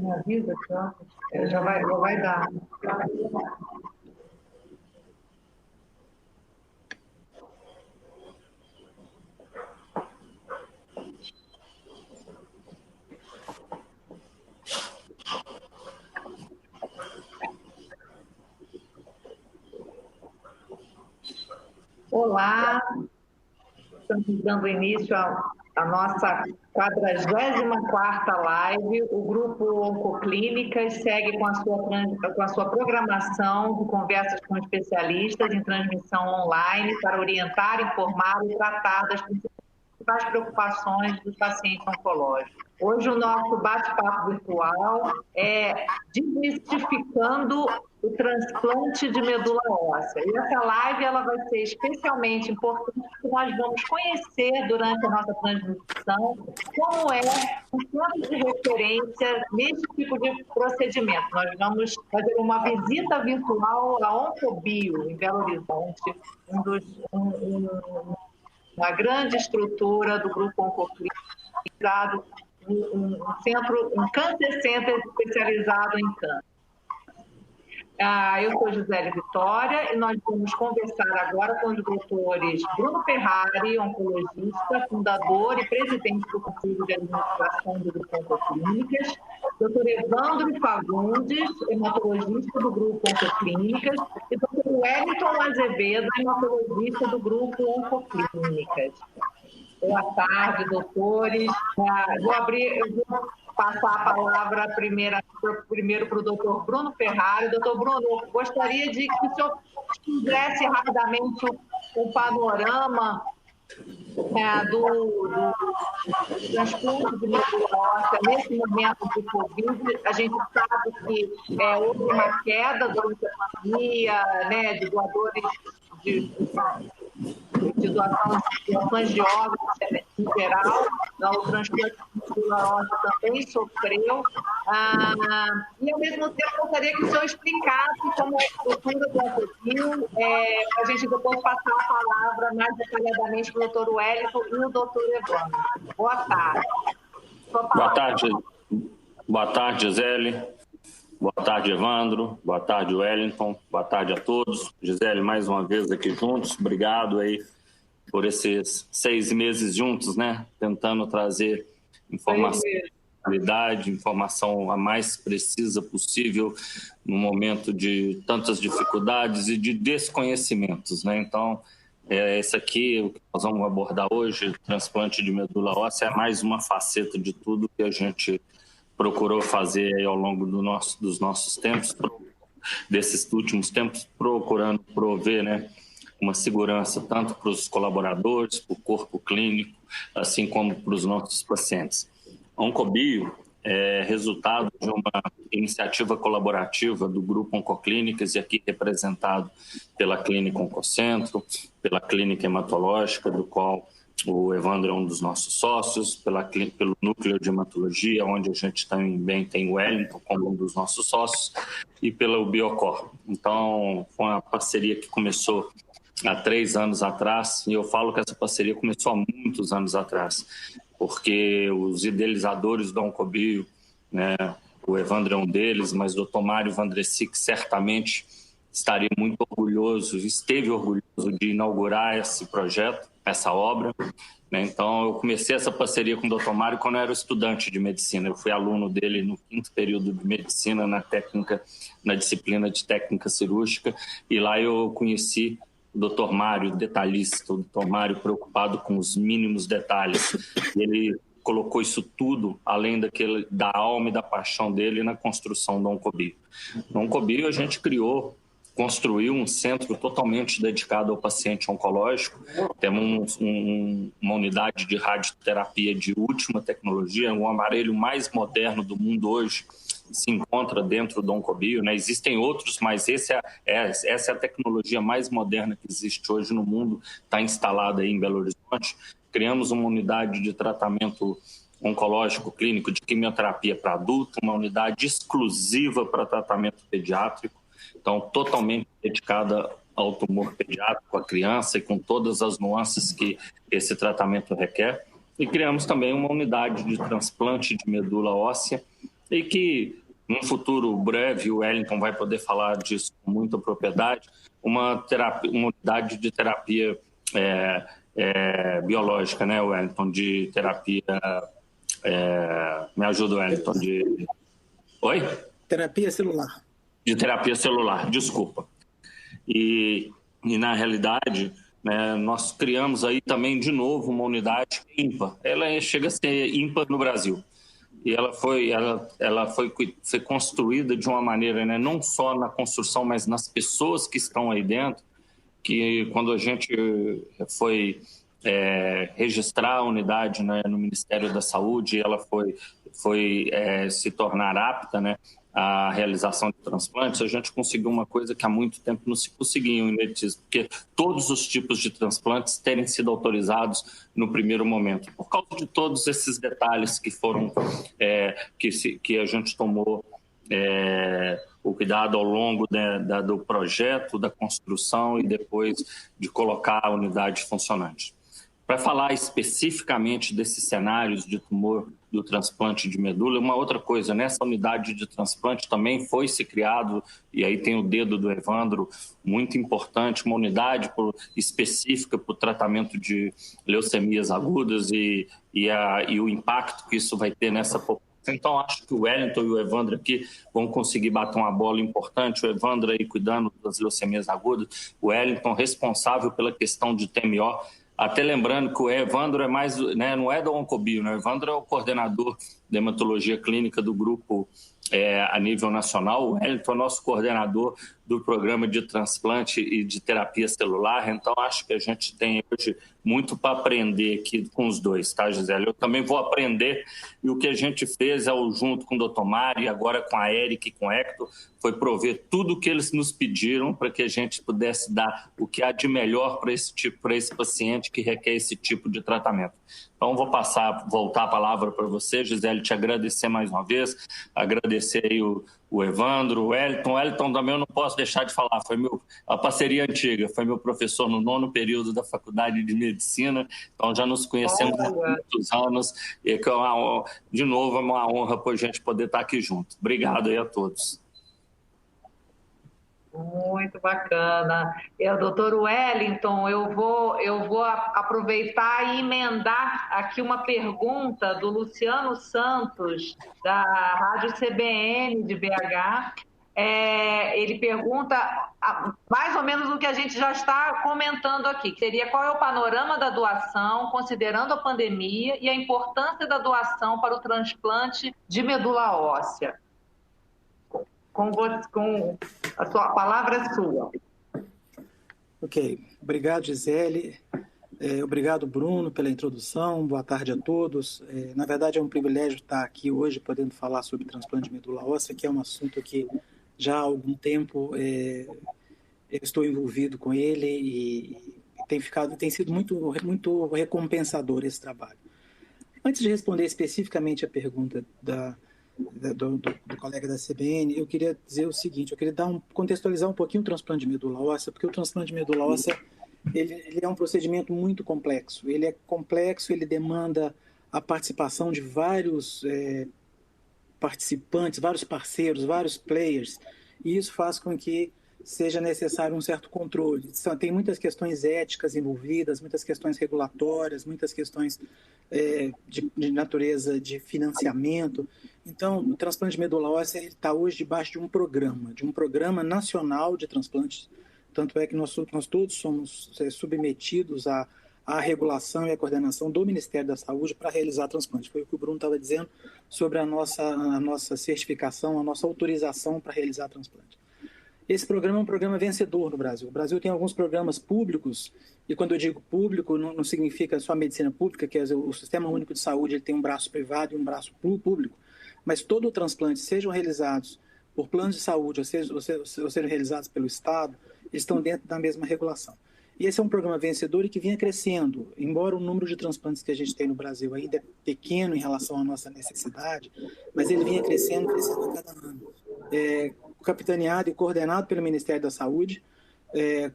Me avisa, já vai dar. Olá, estamos dando início à nossa 44ª live. O Grupo Oncoclínicas segue com a sua programação de conversas com especialistas em transmissão online para orientar, informar e tratar das principais preocupações dos pacientes oncológicos. Hoje o nosso bate-papo virtual é desmistificando o transplante de medula óssea. E essa live ela vai ser especialmente importante porque nós vamos conhecer durante a nossa transmissão como é um ponto de referência nesse tipo de procedimento. Nós vamos fazer uma visita virtual à Oncobio, em Belo Horizonte, uma grande estrutura do Grupo Oncoclínicas, um câncer center especializado em câncer. Eu sou Gisele Vitória e nós vamos conversar agora com os doutores Bruno Ferrari, oncologista, fundador e presidente do Conselho de Administração do Grupo Oncoclínicas, doutor Evandro Fagundes, hematologista do Grupo Oncoclínicas, e doutor Wellington Azevedo, hematologista do Grupo Oncoclínicas. Boa tarde, doutores. Eu vou passar a palavra primeiro para o doutor Bruno Ferrari. Doutor Bruno, eu gostaria de que o senhor fizesse rapidamente o panorama do transplante de medula óssea nesse momento de Covid. A gente sabe que houve uma queda durante a pandemia, né, de doadores de doações de órgãos em geral, o transplante de medula óssea também sofreu, e ao mesmo tempo eu gostaria que o senhor explicasse como é a estrutura do Oncobio, para a gente depois passar a palavra mais detalhadamente para o doutor Wellington e o doutor Evandro. Boa tarde. Boa tarde, Gisele. Boa tarde, Evandro. Boa tarde, Wellington. Boa tarde a todos. Gisele, mais uma vez aqui juntos. Obrigado aí por esses 6 meses juntos, né? Tentando trazer informação de qualidade, informação a mais precisa possível no momento de tantas dificuldades e de desconhecimentos, né? Então, esse aqui, o que nós vamos abordar hoje, transplante de medula óssea, é mais uma faceta de tudo que a gente procurou fazer aí ao longo dos nossos tempos, desses últimos tempos, procurando prover, né, uma segurança tanto para os colaboradores, para o corpo clínico, assim como para os nossos pacientes. A Oncobio é resultado de uma iniciativa colaborativa do Grupo Oncoclínicas, e aqui representado pela Clínica Oncocentro, pela Clínica Hematológica, do qual o Evandro é um dos nossos sócios, pelo Núcleo de Hematologia, onde a gente também tem o Wellington como um dos nossos sócios, e pela Biocor. Então, foi uma parceria que começou há 3 anos atrás, e eu falo que essa parceria começou há muitos anos atrás, porque os idealizadores da Oncobio, né, o Evandro é um deles, mas o Dr. Mário Vandrecic certamente estaria muito orgulhoso, esteve orgulhoso de inaugurar esse projeto, essa obra, né? Então, eu comecei essa parceria com o Dr. Mário quando eu era estudante de medicina. Eu fui aluno dele no 5º período de medicina na disciplina de técnica cirúrgica, e lá eu conheci o Dr. Mário, detalhista, o Dr. Mário preocupado com os mínimos detalhes. Ele colocou isso tudo, além da alma e da paixão dele, na construção da Oncobio. Na Oncobio, a gente construiu um centro totalmente dedicado ao paciente oncológico. Temos uma unidade de radioterapia de última tecnologia, um aparelho mais moderno do mundo hoje se encontra dentro do Oncobio, né? Existem outros, mas essa é a tecnologia mais moderna que existe hoje no mundo, está instalada aí em Belo Horizonte. Criamos uma unidade de tratamento oncológico clínico de quimioterapia para adulto, uma unidade exclusiva para tratamento pediátrico, então totalmente dedicada ao tumor pediátrico, à criança, e com todas as nuances que esse tratamento requer. E criamos também uma unidade de transplante de medula óssea, e que, num futuro breve, o Wellington vai poder falar disso com muita propriedade, uma unidade de terapia biológica, né, Wellington, de terapia... me ajuda, Wellington, de... Oi? Terapia celular. De terapia celular, desculpa. E na realidade, né, nós criamos aí também, de novo, uma unidade ímpar. Ela chega a ser ímpar no Brasil. E ela foi construída de uma maneira, né, não só na construção, mas nas pessoas que estão aí dentro, que quando a gente foi registrar a unidade, né, no Ministério da Saúde, ela foi se tornar apta, né, a realização de transplantes, a gente conseguiu uma coisa que há muito tempo não se conseguia em inetismo, porque todos os tipos de transplantes terem sido autorizados no primeiro momento, por causa de todos esses detalhes que foram, que a gente tomou o cuidado ao longo do projeto, da construção e depois de colocar a unidade funcionante. Para falar especificamente desses cenários de tumor do transplante de medula, uma outra coisa, nessa unidade de transplante também foi se criado, e aí tem o dedo do Evandro, muito importante, uma unidade específica para o tratamento de leucemias agudas e o impacto que isso vai ter nessa população. Então, acho que o Wellington e o Evandro aqui vão conseguir bater uma bola importante. O Evandro aí cuidando das leucemias agudas, o Wellington responsável pela questão de TMO. Até lembrando que o Evandro é mais, né, não é da Oncobio, né? O Evandro é o coordenador de hematologia clínica do grupo a nível nacional. O Wellington é nosso coordenador do programa de transplante e de terapia celular. Então, acho que a gente tem hoje muito para aprender aqui com os dois, tá, Gisele? Eu também vou aprender, e o que a gente fez junto com o Dr. Mário e agora com a Eric e com o Hector, foi prover tudo o que eles nos pediram para que a gente pudesse dar o que há de melhor para esse paciente que requer esse tipo de tratamento. Então, vou voltar a palavra para você, Gisele, te agradecer mais uma vez, agradecer aí o Evandro, o Wellington. O Wellington também eu não posso deixar de falar, foi a parceria antiga, foi meu professor no 9º período da Faculdade de Medicina, então já nos conhecemos há muitos anos, e de novo é uma honra por a gente poder estar aqui junto. Obrigado aí a todos. Muito bacana. Doutor Wellington, eu vou aproveitar e emendar aqui uma pergunta do Luciano Santos, da Rádio CBN de BH. Ele pergunta mais ou menos o que a gente já está comentando aqui, que seria qual é o panorama da doação, considerando a pandemia e a importância da doação para o transplante de medula óssea. Com a sua palavra sua. Ok, obrigado, Gisele. Obrigado, Bruno, pela introdução. Boa tarde a todos. Na verdade, é um privilégio estar aqui hoje podendo falar sobre transplante de medula óssea, que é um assunto que já há algum tempo eu estou envolvido com ele e tem sido muito recompensador esse trabalho. Antes de responder especificamente a pergunta do colega da CBN, eu queria dizer o seguinte, eu queria contextualizar um pouquinho o transplante de medula óssea, porque o transplante de medula óssea ele é um procedimento muito complexo. Ele é complexo, ele demanda a participação de vários participantes, vários parceiros, vários players, e isso faz com que seja necessário um certo controle. Tem muitas questões éticas envolvidas, muitas questões regulatórias, muitas questões de natureza de financiamento. Então, o transplante de medula óssea está hoje debaixo de um programa nacional de transplantes. Tanto é que nós todos somos submetidos à regulação e à coordenação do Ministério da Saúde para realizar transplante. Foi o que o Bruno estava dizendo sobre a nossa certificação, a nossa autorização para realizar transplante. Esse programa é um programa vencedor no Brasil. O Brasil tem alguns programas públicos, e quando eu digo público, não significa só a medicina pública, que é o Sistema Único de Saúde, ele tem um braço privado e um braço público, mas todo o transplante, sejam realizados por planos de saúde ou sejam realizados pelo Estado, eles estão dentro da mesma regulação. E esse é um programa vencedor e que vinha crescendo, embora o número de transplantes que a gente tem no Brasil ainda é pequeno em relação à nossa necessidade, mas ele vinha crescendo a cada ano. Capitaneado e coordenado pelo Ministério da Saúde,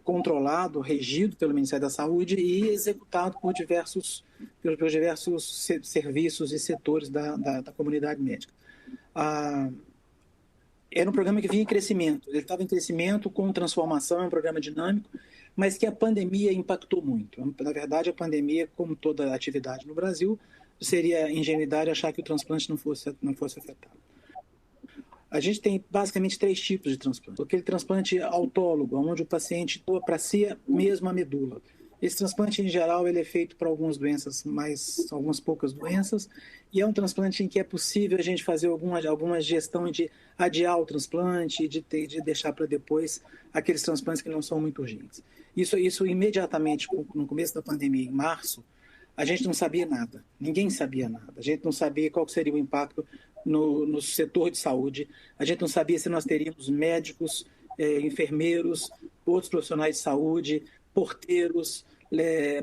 controlado, regido pelo Ministério da Saúde e executado por diversos serviços e setores da comunidade médica. era um programa que vinha em crescimento. Ele estava em crescimento com transformação, é um programa dinâmico, mas que a pandemia impactou muito. Na verdade, a pandemia, como toda atividade no Brasil, seria ingenuidade achar que o transplante não fosse afetado. A gente tem basicamente 3 tipos de transplante. Aquele transplante autólogo, onde o paciente doa para si mesmo a medula. Esse transplante, em geral, ele é feito para algumas doenças, algumas poucas doenças, e é um transplante em que é possível a gente fazer alguma gestão de adiar o transplante, de deixar para depois aqueles transplantes que não são muito urgentes. Isso imediatamente, no começo da pandemia, em março, a gente não sabia nada, ninguém sabia nada, a gente não sabia qual seria o impacto no setor de saúde, a gente não sabia se nós teríamos médicos, enfermeiros, outros profissionais de saúde, porteiros,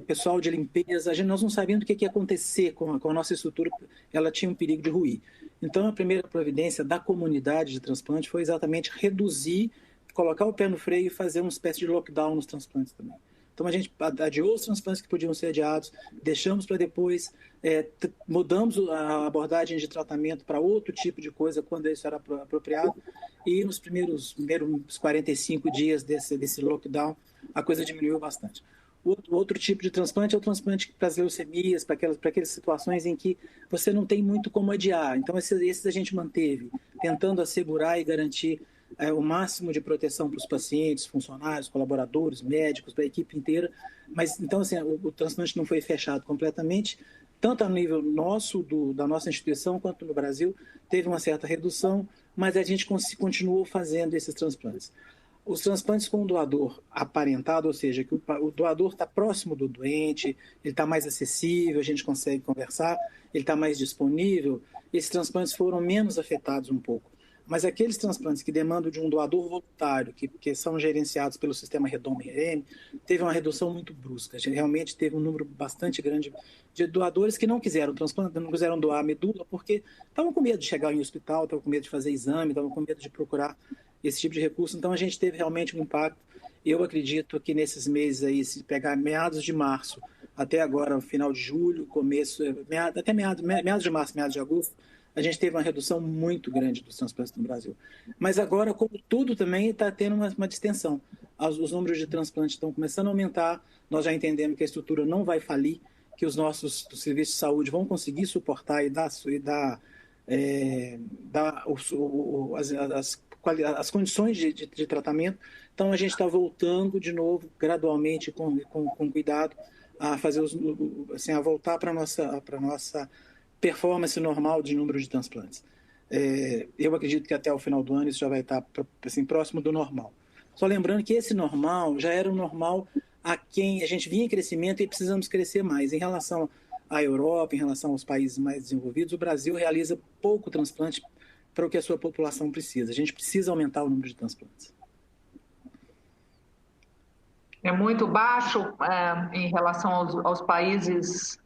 pessoal de limpeza, nós não sabíamos o que ia acontecer com a nossa estrutura, ela tinha um perigo de ruir. Então, a primeira providência da comunidade de transplante foi exatamente reduzir, colocar o pé no freio e fazer uma espécie de lockdown nos transplantes também. Então, a gente adiou os transplantes que podiam ser adiados, deixamos para depois, mudamos a abordagem de tratamento para outro tipo de coisa quando isso era apropriado, e nos primeiros 45 dias desse lockdown, a coisa diminuiu bastante. Outro tipo de transplante é o transplante para as leucemias, para aquelas situações em que você não tem muito como adiar. Então, esses a gente manteve, tentando assegurar e garantir o máximo de proteção para os pacientes, funcionários, colaboradores, médicos, para a equipe inteira. Mas, então, assim, o transplante não foi fechado completamente, tanto a nível nosso, da nossa instituição, quanto no Brasil, teve uma certa redução, mas a gente continuou fazendo esses transplantes. Os transplantes com o doador aparentado, ou seja, que o doador está próximo do doente, ele está mais acessível, a gente consegue conversar, ele está mais disponível, esses transplantes foram menos afetados um pouco. Mas aqueles transplantes que demandam de um doador voluntário, que são gerenciados pelo sistema Redom-RN, teve uma redução muito brusca. A gente realmente teve um número bastante grande de doadores que não quiseram transplantar, não quiseram doar a medula, porque estavam com medo de chegar em hospital, estavam com medo de fazer exame, estavam com medo de procurar esse tipo de recurso. Então, a gente teve realmente um impacto. Eu acredito que nesses meses aí, se pegar meados de março até agora, final de julho, até meados de março, meados de agosto, a gente teve uma redução muito grande dos transplantes no Brasil. Mas agora, como tudo também, está tendo uma distensão. Os números de transplantes estão começando a aumentar, nós já entendemos que a estrutura não vai falir, que os nossos serviços de saúde vão conseguir suportar e dar as condições de tratamento. Então, a gente está voltando de novo, gradualmente, com cuidado, a fazer a voltar para a nossa performance normal de número de transplantes. Eu acredito que até o final do ano isso já vai estar assim, próximo do normal. Só lembrando que esse normal já era um normal a quem a gente vinha em crescimento e precisamos crescer mais. Em relação à Europa, em relação aos países mais desenvolvidos, o Brasil realiza pouco transplante para o que a sua população precisa. A gente precisa aumentar o número de transplantes. É muito baixo em relação aos países,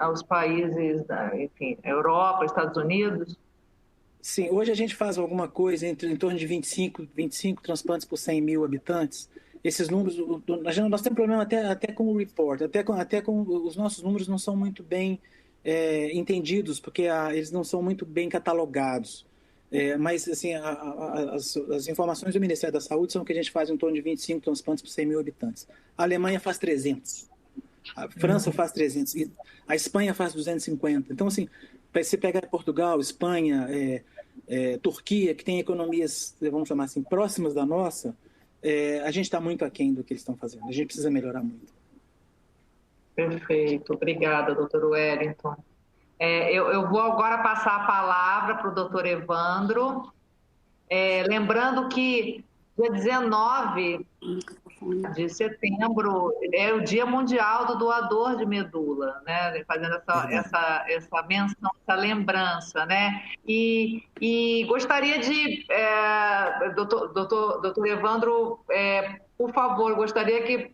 enfim, Europa, Estados Unidos? Sim, hoje a gente faz alguma coisa em torno de 25 transplantes por 100 mil habitantes. Esses números, nós temos problema até com o report, até com os nossos números não são muito bem entendidos, porque eles não são muito bem catalogados. Mas assim, as informações do Ministério da Saúde são que a gente faz em torno de 25 transplantes por 100 mil habitantes. A Alemanha faz 300, a França faz 300, e a Espanha faz 250. Então, assim, se pegar Portugal, Espanha, Turquia, que tem economias, vamos chamar assim, próximas da nossa, a gente está muito aquém do que eles estão fazendo. A gente precisa melhorar muito. Perfeito. Obrigada, doutor Wellington. Eu vou agora passar a palavra para o doutor Evandro, lembrando que dia 19 de setembro é o Dia Mundial do Doador de Medula, né? Fazendo essa menção, essa lembrança, né? E gostaria de, doutor Evandro, por favor, gostaria que,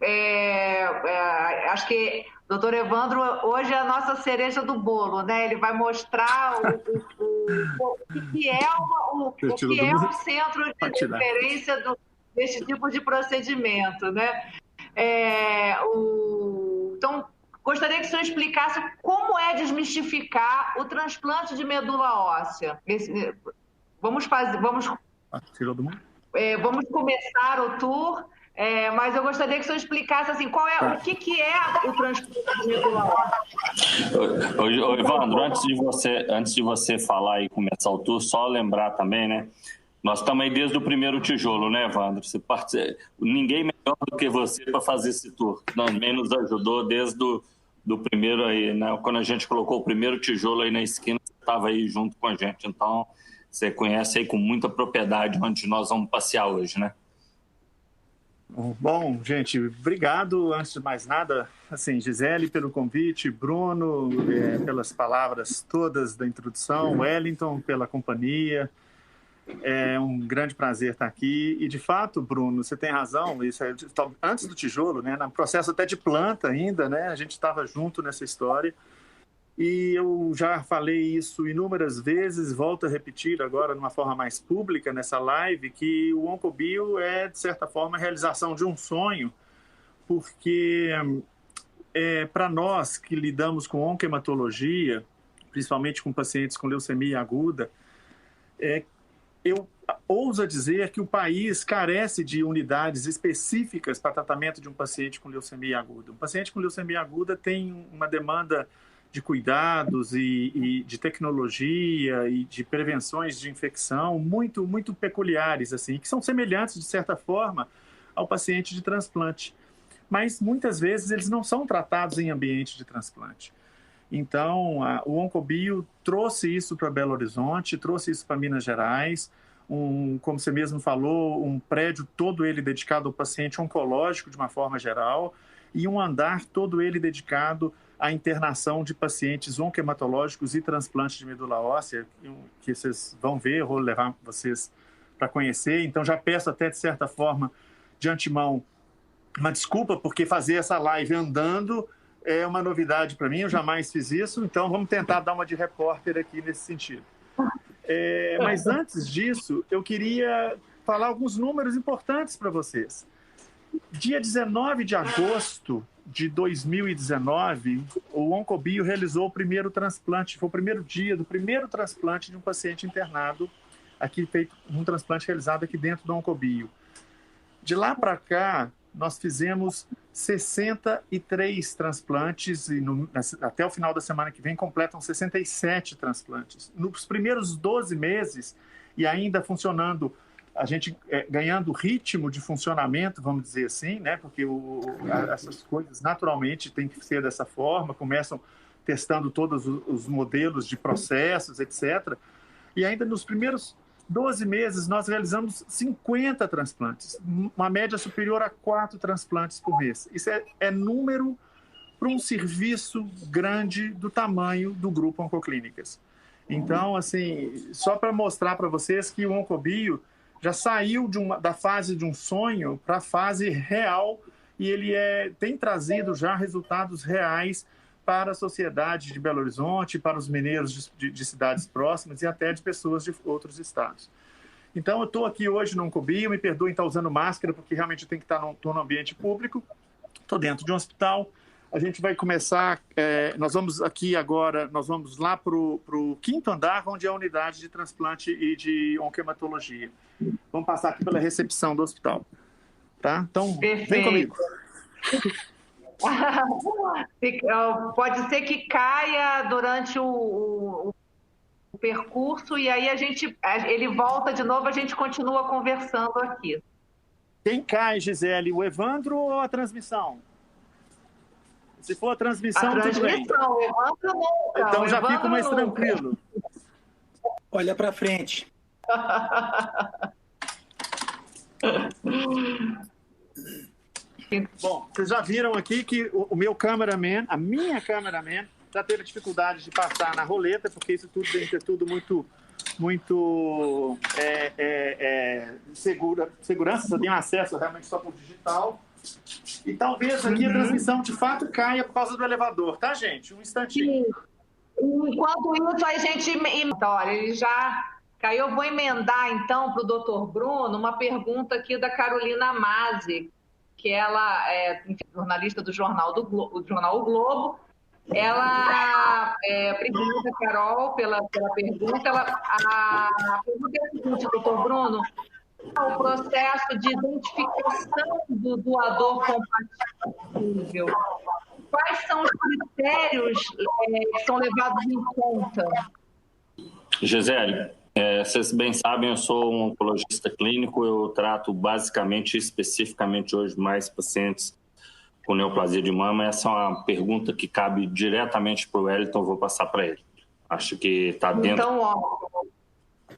acho que doutor Evandro hoje é a nossa cereja do bolo, né? Ele vai mostrar o que é um centro de referência desse tipo de procedimento, né? Então, gostaria que o senhor explicasse como é desmistificar o transplante de medula óssea. vamos Tirou do mundo? Vamos começar o tour, mas eu gostaria que o senhor explicasse assim, o que é o transplante de medula óssea. Ô, Evandro, antes de você falar e começar o tour, só lembrar também, né? Nós estamos aí desde o primeiro tijolo, né, Evandro? Ninguém melhor do que você para fazer esse tour. Também nos ajudou desde do primeiro aí, né? Quando a gente colocou o primeiro tijolo aí na esquina, você estava aí junto com a gente. Então, você conhece aí com muita propriedade onde nós vamos passear hoje, né? Bom, gente, obrigado. Antes de mais nada, assim, Gisele pelo convite, Bruno pelas palavras todas da introdução, Wellington pela companhia. É um grande prazer estar aqui. E, de fato, Bruno, você tem razão, isso é antes do tijolo, né, no processo até de planta ainda, né, a gente estava junto nessa história. E eu já falei isso inúmeras vezes, volto a repetir agora de uma forma mais pública nessa live, que o Oncobio é, de certa forma, a realização de um sonho, porque para nós que lidamos com oncohematologia, principalmente com pacientes com leucemia aguda, eu ouso dizer que o país carece de unidades específicas para tratamento de um paciente com leucemia aguda. Um paciente com leucemia aguda tem uma demanda de cuidados e de tecnologia e de prevenções de infecção muito, muito peculiares, assim, que são semelhantes, de certa forma, ao paciente de transplante. Mas, muitas vezes, eles não são tratados em ambiente de transplante. Então, o Oncobio trouxe isso para Belo Horizonte, trouxe isso para Minas Gerais, como você mesmo falou, um prédio todo ele dedicado ao paciente oncológico de uma forma geral e um andar todo ele dedicado à internação de pacientes oncohematológicos e transplante de medula óssea, que vocês vão ver, eu vou levar vocês para conhecer. Então, já peço até, de certa forma, de antemão, uma desculpa, porque fazer essa live andando é uma novidade para mim, eu jamais fiz isso, então vamos tentar dar uma de repórter aqui nesse sentido. Mas antes disso, eu queria falar alguns números importantes para vocês. Dia 19 de agosto de 2019, o Oncobio realizou o primeiro transplante, foi o primeiro dia do primeiro transplante de um paciente internado, aqui feito um transplante realizado aqui dentro do Oncobio. De lá para cá, nós fizemos 63 transplantes e até o final da semana que vem completam 67 transplantes. Nos primeiros 12 meses, e ainda funcionando, a gente ganhando ritmo de funcionamento, vamos dizer assim, né? Porque essas coisas naturalmente têm que ser dessa forma, começam testando todos os modelos de processos, etc. E ainda nos primeiros 12 meses, nós realizamos 50 transplantes, uma média superior a 4 transplantes por mês. Isso é número para um serviço grande do tamanho do Grupo Oncoclínicas. Então, assim, só para mostrar para vocês que o Oncobio já saiu da fase de um sonho para a fase real e ele tem trazido já resultados reais para a sociedade de Belo Horizonte, para os mineiros de cidades próximas e até de pessoas de outros estados. Então, eu estou aqui hoje no Oncobio, me perdoem estar usando máscara, porque realmente eu tenho que estar no ambiente público, estou dentro de um hospital. A gente vai começar, nós vamos aqui agora, nós vamos lá para o 5º andar, onde é a unidade de transplante e de oncohematologia. Vamos passar aqui pela recepção do hospital. Tá? Então, vem comigo. Pode ser que caia durante o percurso e aí ele volta de novo, a gente continua conversando aqui. Quem cai, Gisele, o Evandro ou a transmissão? Se for a transmissão, tudo bem. O Evandro nunca. Então já fico mais tranquilo. Olha para frente. Bom, vocês já viram aqui que o meu cameraman, a minha cameraman, já teve dificuldade de passar na roleta, porque isso tudo tem que ser tudo muito segurança, você tem acesso realmente só por digital. E talvez aqui a transmissão de fato caia por causa do elevador, tá, gente? Um instantinho. Enquanto isso, a gente... Então, olha, ele já caiu. Eu vou emendar, então, para o doutor Bruno, uma pergunta aqui da Carolina Masi, que ela é jornalista do jornal O Globo, Obrigada, Carol, pela pergunta. A pergunta é a seguinte, doutor Bruno: o processo de identificação do doador compatível, quais são os critérios que são levados em conta? Gisele, vocês bem sabem, eu sou um oncologista clínico, eu trato basicamente, especificamente hoje, mais pacientes com neoplasia de mama. Essa é uma pergunta que cabe diretamente para o Wellington, eu vou passar para ele. Acho que está dentro... Então, ótimo.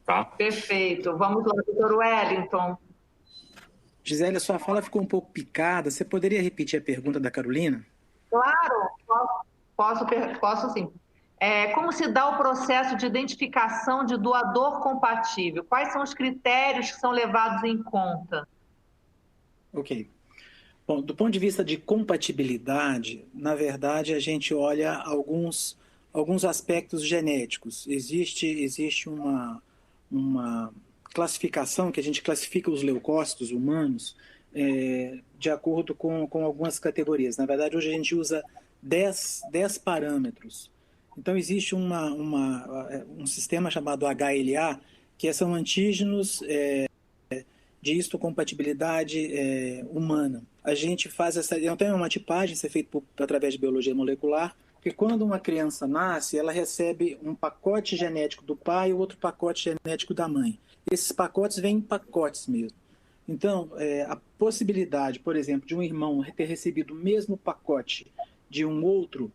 Tá? Perfeito. Vamos lá, doutor Wellington. Gisele, a sua fala ficou um pouco picada. Você poderia repetir a pergunta da Carolina? Claro, posso sim. Como se dá o processo de identificação de doador compatível? Quais são os critérios que são levados em conta? Ok. Bom, do ponto de vista de compatibilidade, na verdade, a gente olha alguns aspectos genéticos. Existe uma classificação que a gente classifica os leucócitos humanos de acordo com algumas categorias. Na verdade, hoje a gente usa 10 parâmetros. Então, existe um sistema chamado HLA, que são antígenos de histocompatibilidade humana. A gente faz então é uma tipagem, isso é feito através de biologia molecular, porque quando uma criança nasce, ela recebe um pacote genético do pai e outro pacote genético da mãe. Esses pacotes vêm em pacotes mesmo. Então, a possibilidade, por exemplo, de um irmão ter recebido o mesmo pacote de um outro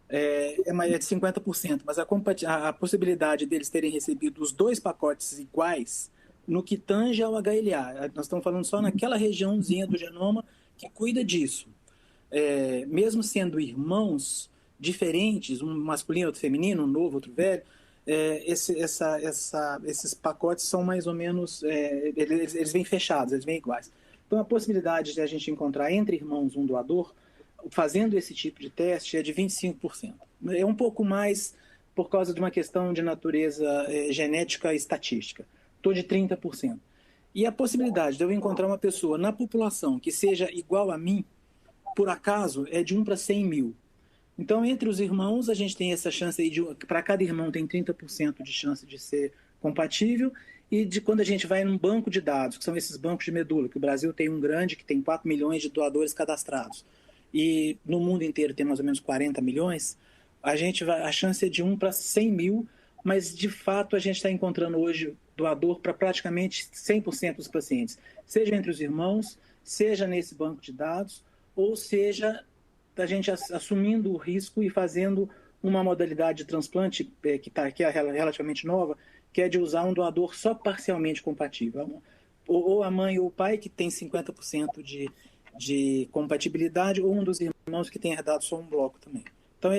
é de 50%, mas a possibilidade deles terem recebido os dois pacotes iguais no que tange ao HLA. Nós estamos falando só naquela regiãozinha do genoma que cuida disso. Mesmo sendo irmãos diferentes, um masculino, outro feminino, um novo, outro velho, esses pacotes são mais ou menos, eles vêm fechados, eles vêm iguais. Então, a possibilidade de a gente encontrar entre irmãos um doador, fazendo esse tipo de teste, é de 25%. É um pouco mais por causa de uma questão de natureza genética e estatística. Estou de 30%. E a possibilidade de eu encontrar uma pessoa na população que seja igual a mim, por acaso, é de 1 para 100 mil. Então, entre os irmãos, a gente tem essa chance aí para cada irmão tem 30% de chance de ser compatível, e de quando a gente vai num banco de dados, que são esses bancos de medula, que o Brasil tem um grande, que tem 4 milhões de doadores cadastrados, e no mundo inteiro tem mais ou menos 40 milhões, a chance é de 1 para 100 mil, mas de fato a gente está encontrando hoje doador para praticamente 100% dos pacientes, seja entre os irmãos, seja nesse banco de dados, ou seja a gente assumindo o risco e fazendo uma modalidade de transplante que é relativamente nova, que é de usar um doador só parcialmente compatível. Ou a mãe ou o pai que tem 50% de compatibilidade, ou um dos irmãos que tem herdado só um bloco também. Então,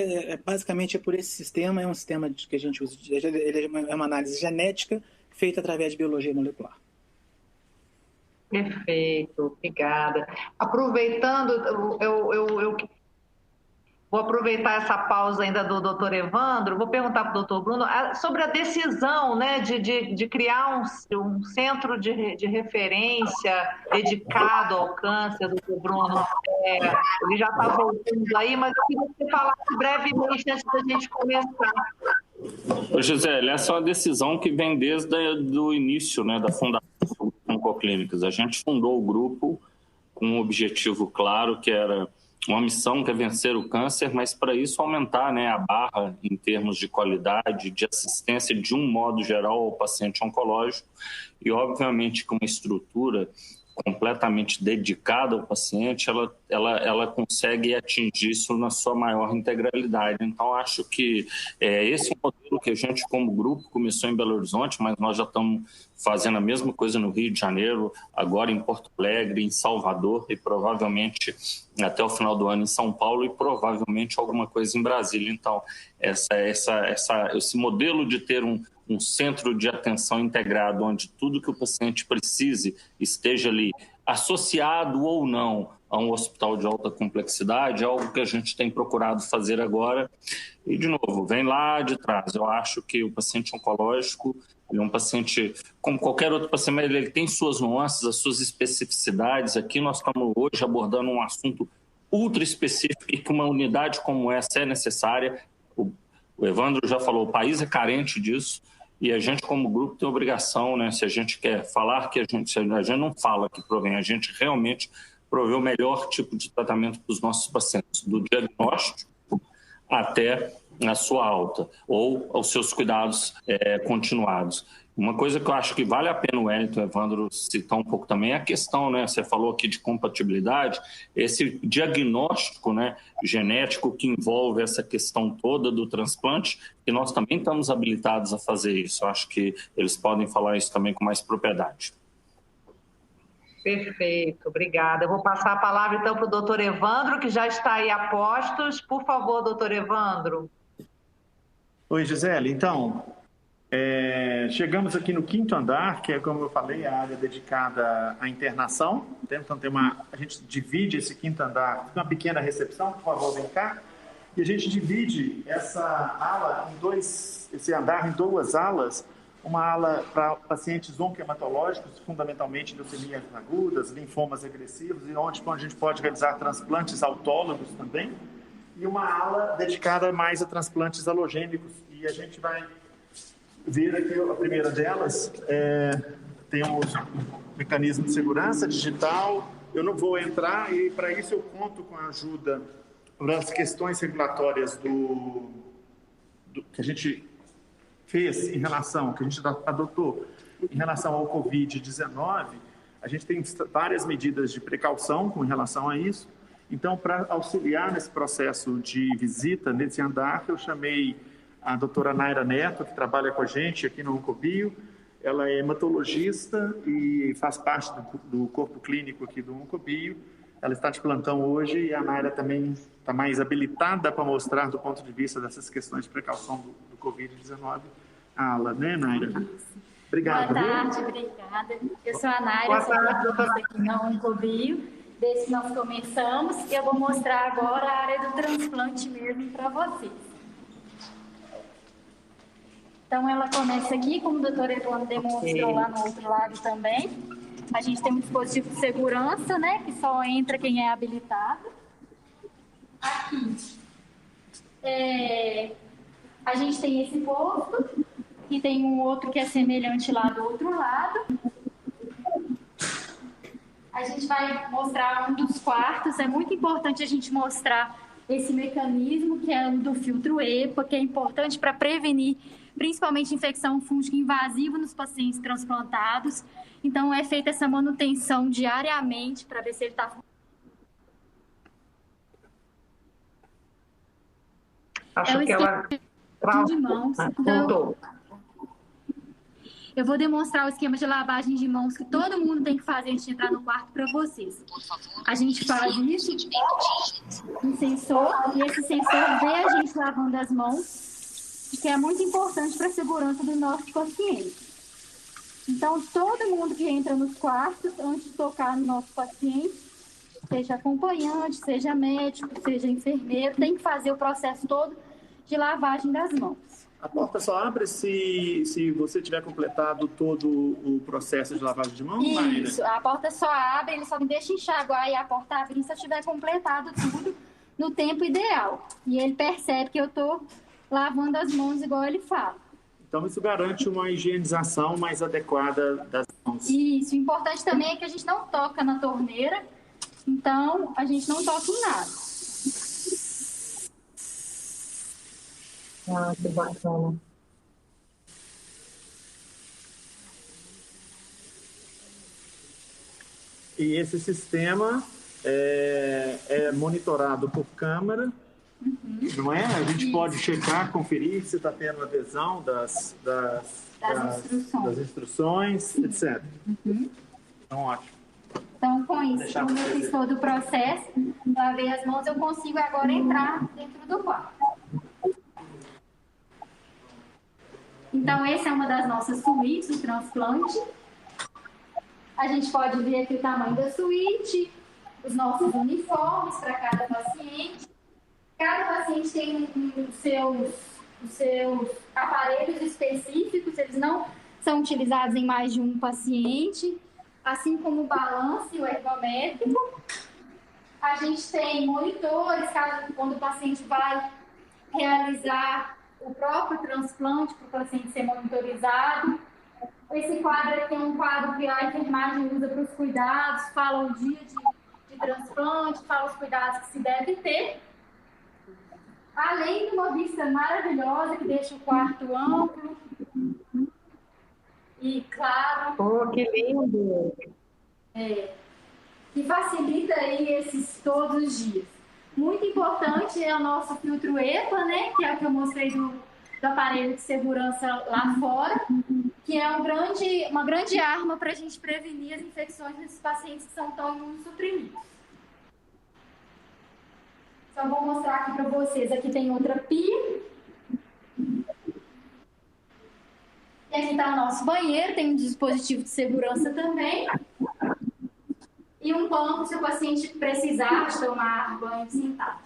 basicamente, por esse sistema, é um sistema que a gente usa, ele é uma análise genética feita através de biologia molecular. Perfeito, obrigada. Aproveitando, eu vou aproveitar essa pausa ainda do doutor Evandro, vou perguntar para o doutor Bruno sobre a decisão, né, de criar um centro de referência dedicado ao câncer, doutor Bruno. Ele já está voltando aí, mas eu queria que você falasse brevemente antes da gente começar. Ô, Gisele, essa é uma decisão que vem desde o início, né, da fundação do Oncoclínicas. A gente fundou o grupo com um objetivo claro, que era uma missão que é vencer o câncer, mas para isso aumentar, né, a barra em termos de qualidade, de assistência de um modo geral ao paciente oncológico e, obviamente, com uma estrutura completamente dedicada ao paciente, ela consegue atingir isso na sua maior integralidade. Então, acho que esse modelo que a gente, como grupo, começou em Belo Horizonte, mas nós já estamos fazendo a mesma coisa no Rio de Janeiro, agora em Porto Alegre, em Salvador e provavelmente até o final do ano em São Paulo e provavelmente alguma coisa em Brasília. Então, esse modelo de ter um centro de atenção integrado, onde tudo que o paciente precise esteja ali, associado ou não a um hospital de alta complexidade, é algo que a gente tem procurado fazer agora. E, de novo, vem lá de trás. Eu acho que o paciente oncológico, ele é um paciente, como qualquer outro paciente, ele tem suas nuances, as suas especificidades. Aqui nós estamos hoje abordando um assunto ultra específica e que uma unidade como essa é necessária. O Evandro já falou, o país é carente disso e a gente como grupo tem obrigação, né? Se a gente quer falar que a gente não fala que provém, a gente realmente prover o melhor tipo de tratamento para os nossos pacientes, do diagnóstico até a sua alta ou aos seus cuidados continuados. Uma coisa que eu acho que vale a pena o Wellington, Evandro, citar um pouco também é a questão, né? Você falou aqui de compatibilidade, esse diagnóstico, né, genético que envolve essa questão toda do transplante, e nós também estamos habilitados a fazer isso. Eu acho que eles podem falar isso também com mais propriedade. Perfeito, obrigada. Eu vou passar a palavra então para o doutor Evandro, que já está aí a postos. Por favor, doutor Evandro. Oi, Gisele. Então, chegamos aqui no 5º andar, que é, como eu falei, a área dedicada à internação. Então, a gente divide esse 5º andar, tem uma pequena recepção, por favor, vem cá. E a gente divide essa ala esse andar em 2 alas. Uma ala para pacientes oncohematológicos, fundamentalmente leucemias agudas, linfomas agressivos, e onde a gente pode realizar transplantes autólogos também. E uma ala dedicada mais a transplantes halogênicos. E a gente vai ver aqui a primeira delas. Temos mecanismo de segurança digital. Eu não vou entrar e, para isso, eu conto com a ajuda das questões regulatórias que a gente fez em relação, que a gente adotou em relação ao Covid-19. A gente tem várias medidas de precaução com relação a isso. Então, para auxiliar nesse processo de visita, nesse andar, eu chamei a doutora Naira Neto, que trabalha com a gente aqui no Oncobio. Ela é hematologista e faz parte do corpo clínico aqui do Oncobio. Ela está de plantão hoje e a Naira também está mais habilitada para mostrar, do ponto de vista dessas questões de precaução do Covid-19, a ala, né, Naira? Obrigado. Boa tarde, obrigada. Eu sou a Naira, sou aqui no Oncobio. Desde que nós começamos, e eu vou mostrar agora a área do transplante mesmo para vocês. Então, ela começa aqui, como o doutor Evandro demonstrou lá no outro lado também. A gente tem um dispositivo de segurança, né, que só entra quem é habilitado. Aqui, a gente tem esse posto, e tem um outro que é semelhante lá do outro lado. A gente vai mostrar um dos quartos. É muito importante a gente mostrar esse mecanismo, que é o do filtro EPA, que é importante para prevenir, principalmente, infecção fúngica invasiva nos pacientes transplantados. Então, é feita essa manutenção diariamente para ver se ele está... Acho que ela... de mãos. Então, eu vou demonstrar o esquema de lavagem de mãos que todo mundo tem que fazer antes de entrar no quarto para vocês. A gente faz isso, um sensor, e esse sensor vê a gente lavando as mãos, que é muito importante para a segurança do nosso paciente. Então, todo mundo que entra nos quartos, antes de tocar no nosso paciente, seja acompanhante, seja médico, seja enfermeiro, tem que fazer o processo todo de lavagem das mãos. A porta só abre se você tiver completado todo o processo de lavagem de mão? Isso, a porta só abre, ele só me deixa enxaguar e a porta abre se eu tiver completado tudo no tempo ideal. E ele percebe que eu estou lavando as mãos igual ele fala. Então, isso garante uma higienização mais adequada das mãos. Isso, o importante também é que a gente não toca na torneira, então a gente não toca em nada. Ah, que bacana. E esse sistema é monitorado por câmera, não é? A gente pode checar, conferir se está tendo adesão das instruções, etc. Então, ótimo. Então, com isso, como eu fiz todo o processo, lavei as mãos, eu consigo agora entrar dentro do quarto. Então, essa é uma das nossas suítes do transplante. A gente pode ver aqui o tamanho da suíte, os nossos uniformes para cada paciente. Cada paciente tem os seus aparelhos específicos, eles não são utilizados em mais de um paciente, assim como o balanço e o ergométrico. A gente tem monitores, quando o paciente vai realizar o próprio transplante, para o paciente ser monitorizado. Esse quadro aqui é um quadro que a enfermagem usa para os cuidados, fala o dia de transplante, fala os cuidados que se deve ter. Além de uma vista maravilhosa, que deixa o quarto amplo e claro. Oh, que lindo! Que facilita aí esses todos os dias. Muito importante é o nosso filtro EPA, né, que é o que eu mostrei do aparelho de segurança lá fora, que é uma grande arma para a gente prevenir as infecções desses pacientes que são tão imunossuprimidos. Só vou mostrar aqui para vocês. Aqui tem outra pia. E aqui está o nosso banheiro, tem um dispositivo de segurança também. E um banco se o paciente precisar de tomar banho sentado.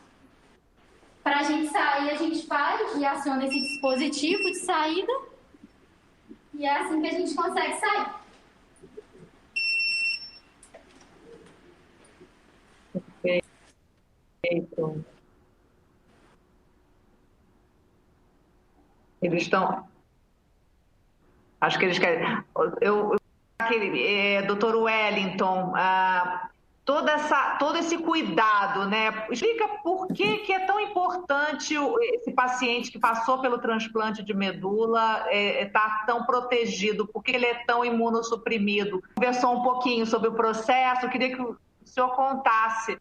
Para a gente sair, a gente faz e aciona esse dispositivo de saída. E é assim que a gente consegue sair. Perfeito. Eles estão... Acho que eles querem... Doutor Wellington, todo esse cuidado, né? Explica por que é tão importante esse paciente que passou pelo transplante de medula estar tão protegido, por que ele é tão imunossuprimido. Conversou um pouquinho sobre o processo, eu queria que o senhor contasse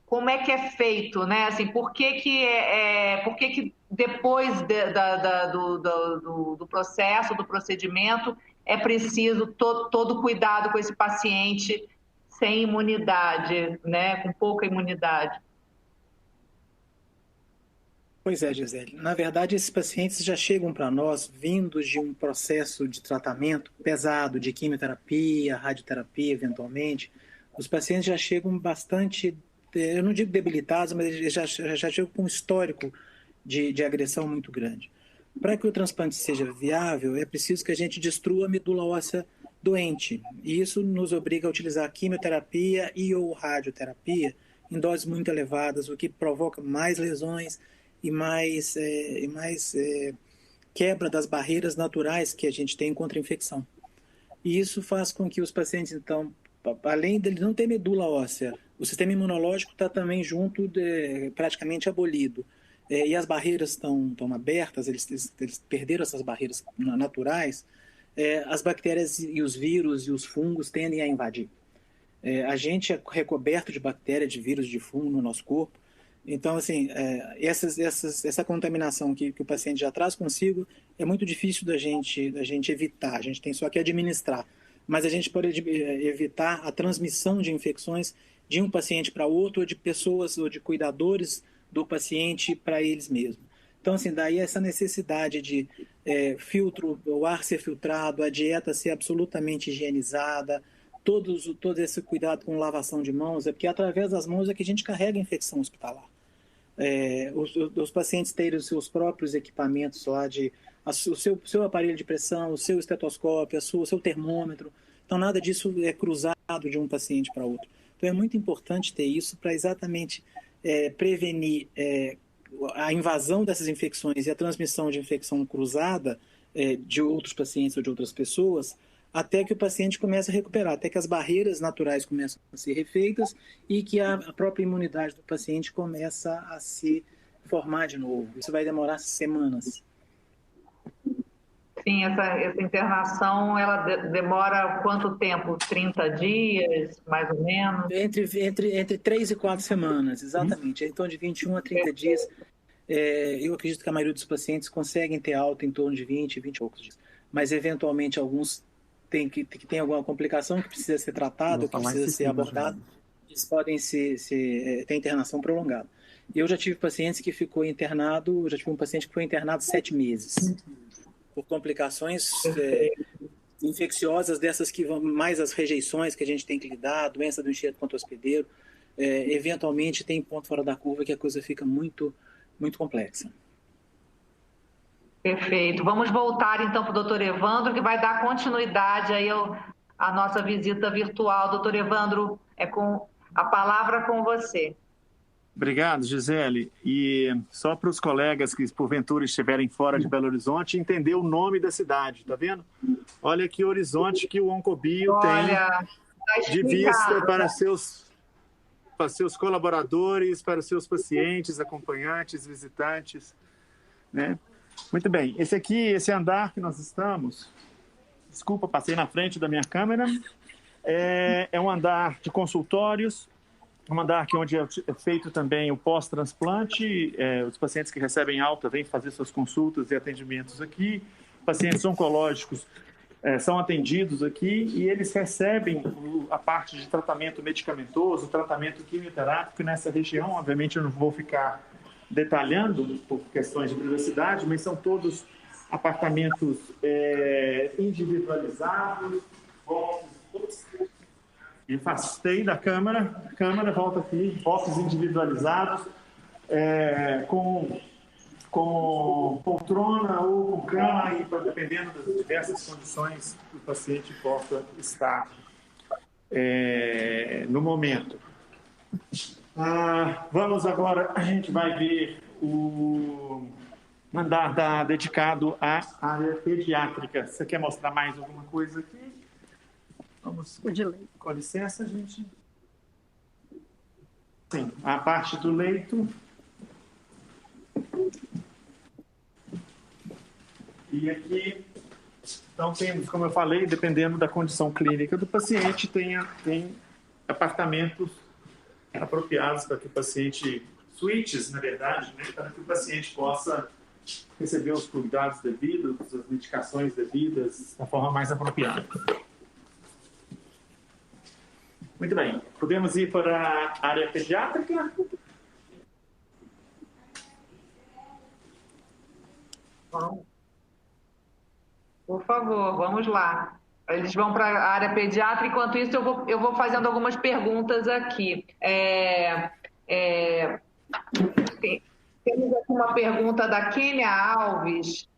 como é que é feito, né? Assim, por que depois do processo, do procedimento, é preciso todo cuidado com esse paciente sem imunidade, né? Com pouca imunidade. Pois é, Gisele. Na verdade, esses pacientes já chegam para nós vindos de um processo de tratamento pesado, de quimioterapia, radioterapia, eventualmente. Os pacientes já chegam bastante, eu não digo debilitados, mas eles já chegam com um histórico de agressão muito grande. Para que o transplante seja viável, é preciso que a gente destrua a medula óssea doente. E isso nos obriga a utilizar quimioterapia e ou radioterapia em doses muito elevadas, o que provoca mais lesões e mais quebra das barreiras naturais que a gente tem contra a infecção. E isso faz com que os pacientes, então, além de não ter medula óssea, o sistema imunológico está também junto, praticamente abolido. E as barreiras estão abertas, eles perderam essas barreiras naturais, as bactérias e os vírus e os fungos tendem a invadir. A gente é recoberto de bactéria, de vírus, de fungo no nosso corpo. Então, assim, essa contaminação que o paciente já traz consigo é muito difícil da gente evitar, a gente tem só que administrar. Mas a gente pode evitar a transmissão de infecções de um paciente para outro, ou de pessoas ou de cuidadores do paciente para eles mesmos. Então, assim, daí essa necessidade de filtro, o ar ser filtrado, a dieta ser absolutamente higienizada, todo esse cuidado com lavação de mãos, porque através das mãos é que a gente carrega a infecção hospitalar. Os pacientes terem os seus próprios equipamentos lá, o seu aparelho de pressão, o seu estetoscópio, o seu termômetro. Então, nada disso é cruzado de um paciente para outro. Então, é muito importante ter isso para exatamente prevenir a invasão dessas infecções e a transmissão de infecção cruzada de outros pacientes ou de outras pessoas, até que o paciente comece a recuperar, até que as barreiras naturais comecem a ser refeitas e que a própria imunidade do paciente começa a se formar de novo. Isso vai demorar semanas. Sim, essa internação, ela demora quanto tempo? 30 dias, mais ou menos? Entre 3 e 4 semanas, exatamente. Então, de 21 a 30 dias. Eu acredito que a maioria dos pacientes conseguem ter alta em torno de 20 e poucos dias. Mas, eventualmente, alguns tem alguma complicação que precisa ser tratada, que precisa ser abordada. Eles podem ter internação prolongada. Eu já tive pacientes que ficou internado, já tive um paciente que foi internado 7 meses. Por complicações infecciosas dessas que vão mais as rejeições que a gente tem que lidar, doença do enxerto contra o hospedeiro, eventualmente tem ponto fora da curva que a coisa fica muito, muito complexa. Perfeito. Vamos voltar então para o doutor Evandro, que vai dar continuidade aí à nossa visita virtual. Doutor Evandro, A palavra com você. Obrigado, Gisele. E só para os colegas que, porventura, estiverem fora de Belo Horizonte, entender o nome da cidade, tá vendo? Olha que horizonte que o Oncobio tem de vista para seus colaboradores, para seus pacientes, acompanhantes, visitantes, né? Muito bem. Esse andar que nós estamos, desculpa, passei na frente da minha câmera, é um andar de consultórios, um andar onde é feito também o pós-transplante. Os pacientes que recebem alta vêm fazer suas consultas e atendimentos aqui. Pacientes oncológicos são atendidos aqui e eles recebem a parte de tratamento medicamentoso, tratamento quimioterápico nessa região. Obviamente eu não vou ficar detalhando por questões de privacidade, mas são todos apartamentos individualizados. Me afastei da câmera, volta aqui, boxes individualizados, com poltrona ou com cama, e dependendo das diversas condições que o paciente possa estar no momento. Vamos agora, a gente vai ver o andar dedicado à área pediátrica. Você quer mostrar mais alguma coisa aqui? Vamos, com licença, gente. Sim, a parte do leito. E aqui, então, temos, como eu falei, dependendo da condição clínica do paciente, tem apartamentos apropriados para que o paciente, suítes, na verdade, né, para que o paciente possa receber os cuidados devidos, as medicações devidas, da forma mais apropriada. Muito bem. Podemos ir para a área pediátrica? Por favor, vamos lá. Eles vão para a área pediátrica, enquanto isso eu vou fazendo algumas perguntas aqui. Temos aqui uma pergunta da Kênia Alves,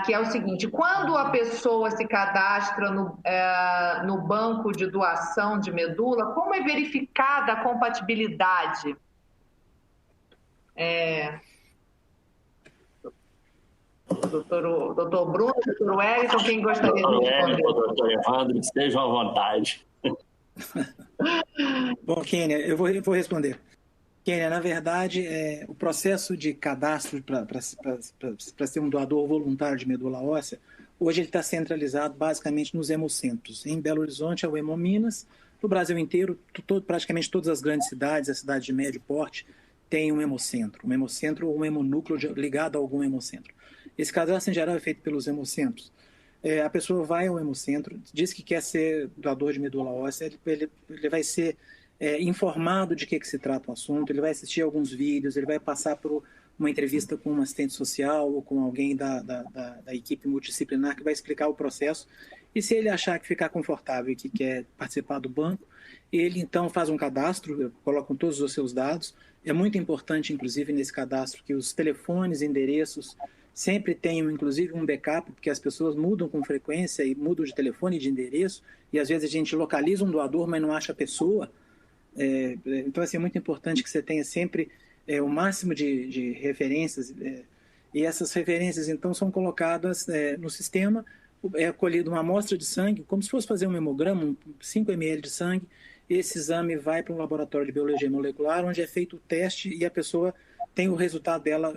que é o seguinte: quando a pessoa se cadastra no banco de doação de medula, como é verificada a compatibilidade? Doutor Bruno, doutor Wellington, quem gostaria de responder? Doutor Evandro, estejam à vontade. Bom, Kênia, eu vou responder. Kênia, na verdade, o processo de cadastro para ser um doador voluntário de medula óssea, hoje ele está centralizado basicamente nos hemocentros. Em Belo Horizonte é o Hemominas, no Brasil inteiro, praticamente todas as grandes cidades, as cidades de médio porte, têm um hemocentro ou um hemonúcleo ligado a algum hemocentro. Esse cadastro, em geral, é feito pelos hemocentros. A pessoa vai ao hemocentro, diz que quer ser doador de medula óssea, ele vai ser informado de que se trata o assunto, ele vai assistir alguns vídeos, ele vai passar por uma entrevista com um assistente social ou com alguém da equipe multidisciplinar que vai explicar o processo, e se ele achar que ficar confortável e que quer participar do banco, ele então faz um cadastro, coloca todos os seus dados. É muito importante, inclusive, nesse cadastro, que os telefones, endereços, sempre tenham, inclusive, um backup, porque as pessoas mudam com frequência e mudam de telefone e de endereço, e às vezes a gente localiza um doador, mas não acha a pessoa. Então, assim, é muito importante que você tenha sempre o máximo de referências, e essas referências, então, são colocadas no sistema. É colhida uma amostra de sangue, como se fosse fazer um hemograma, 5 ml de sangue. Esse exame vai para um laboratório de biologia molecular, onde é feito o teste e a pessoa tem o resultado dela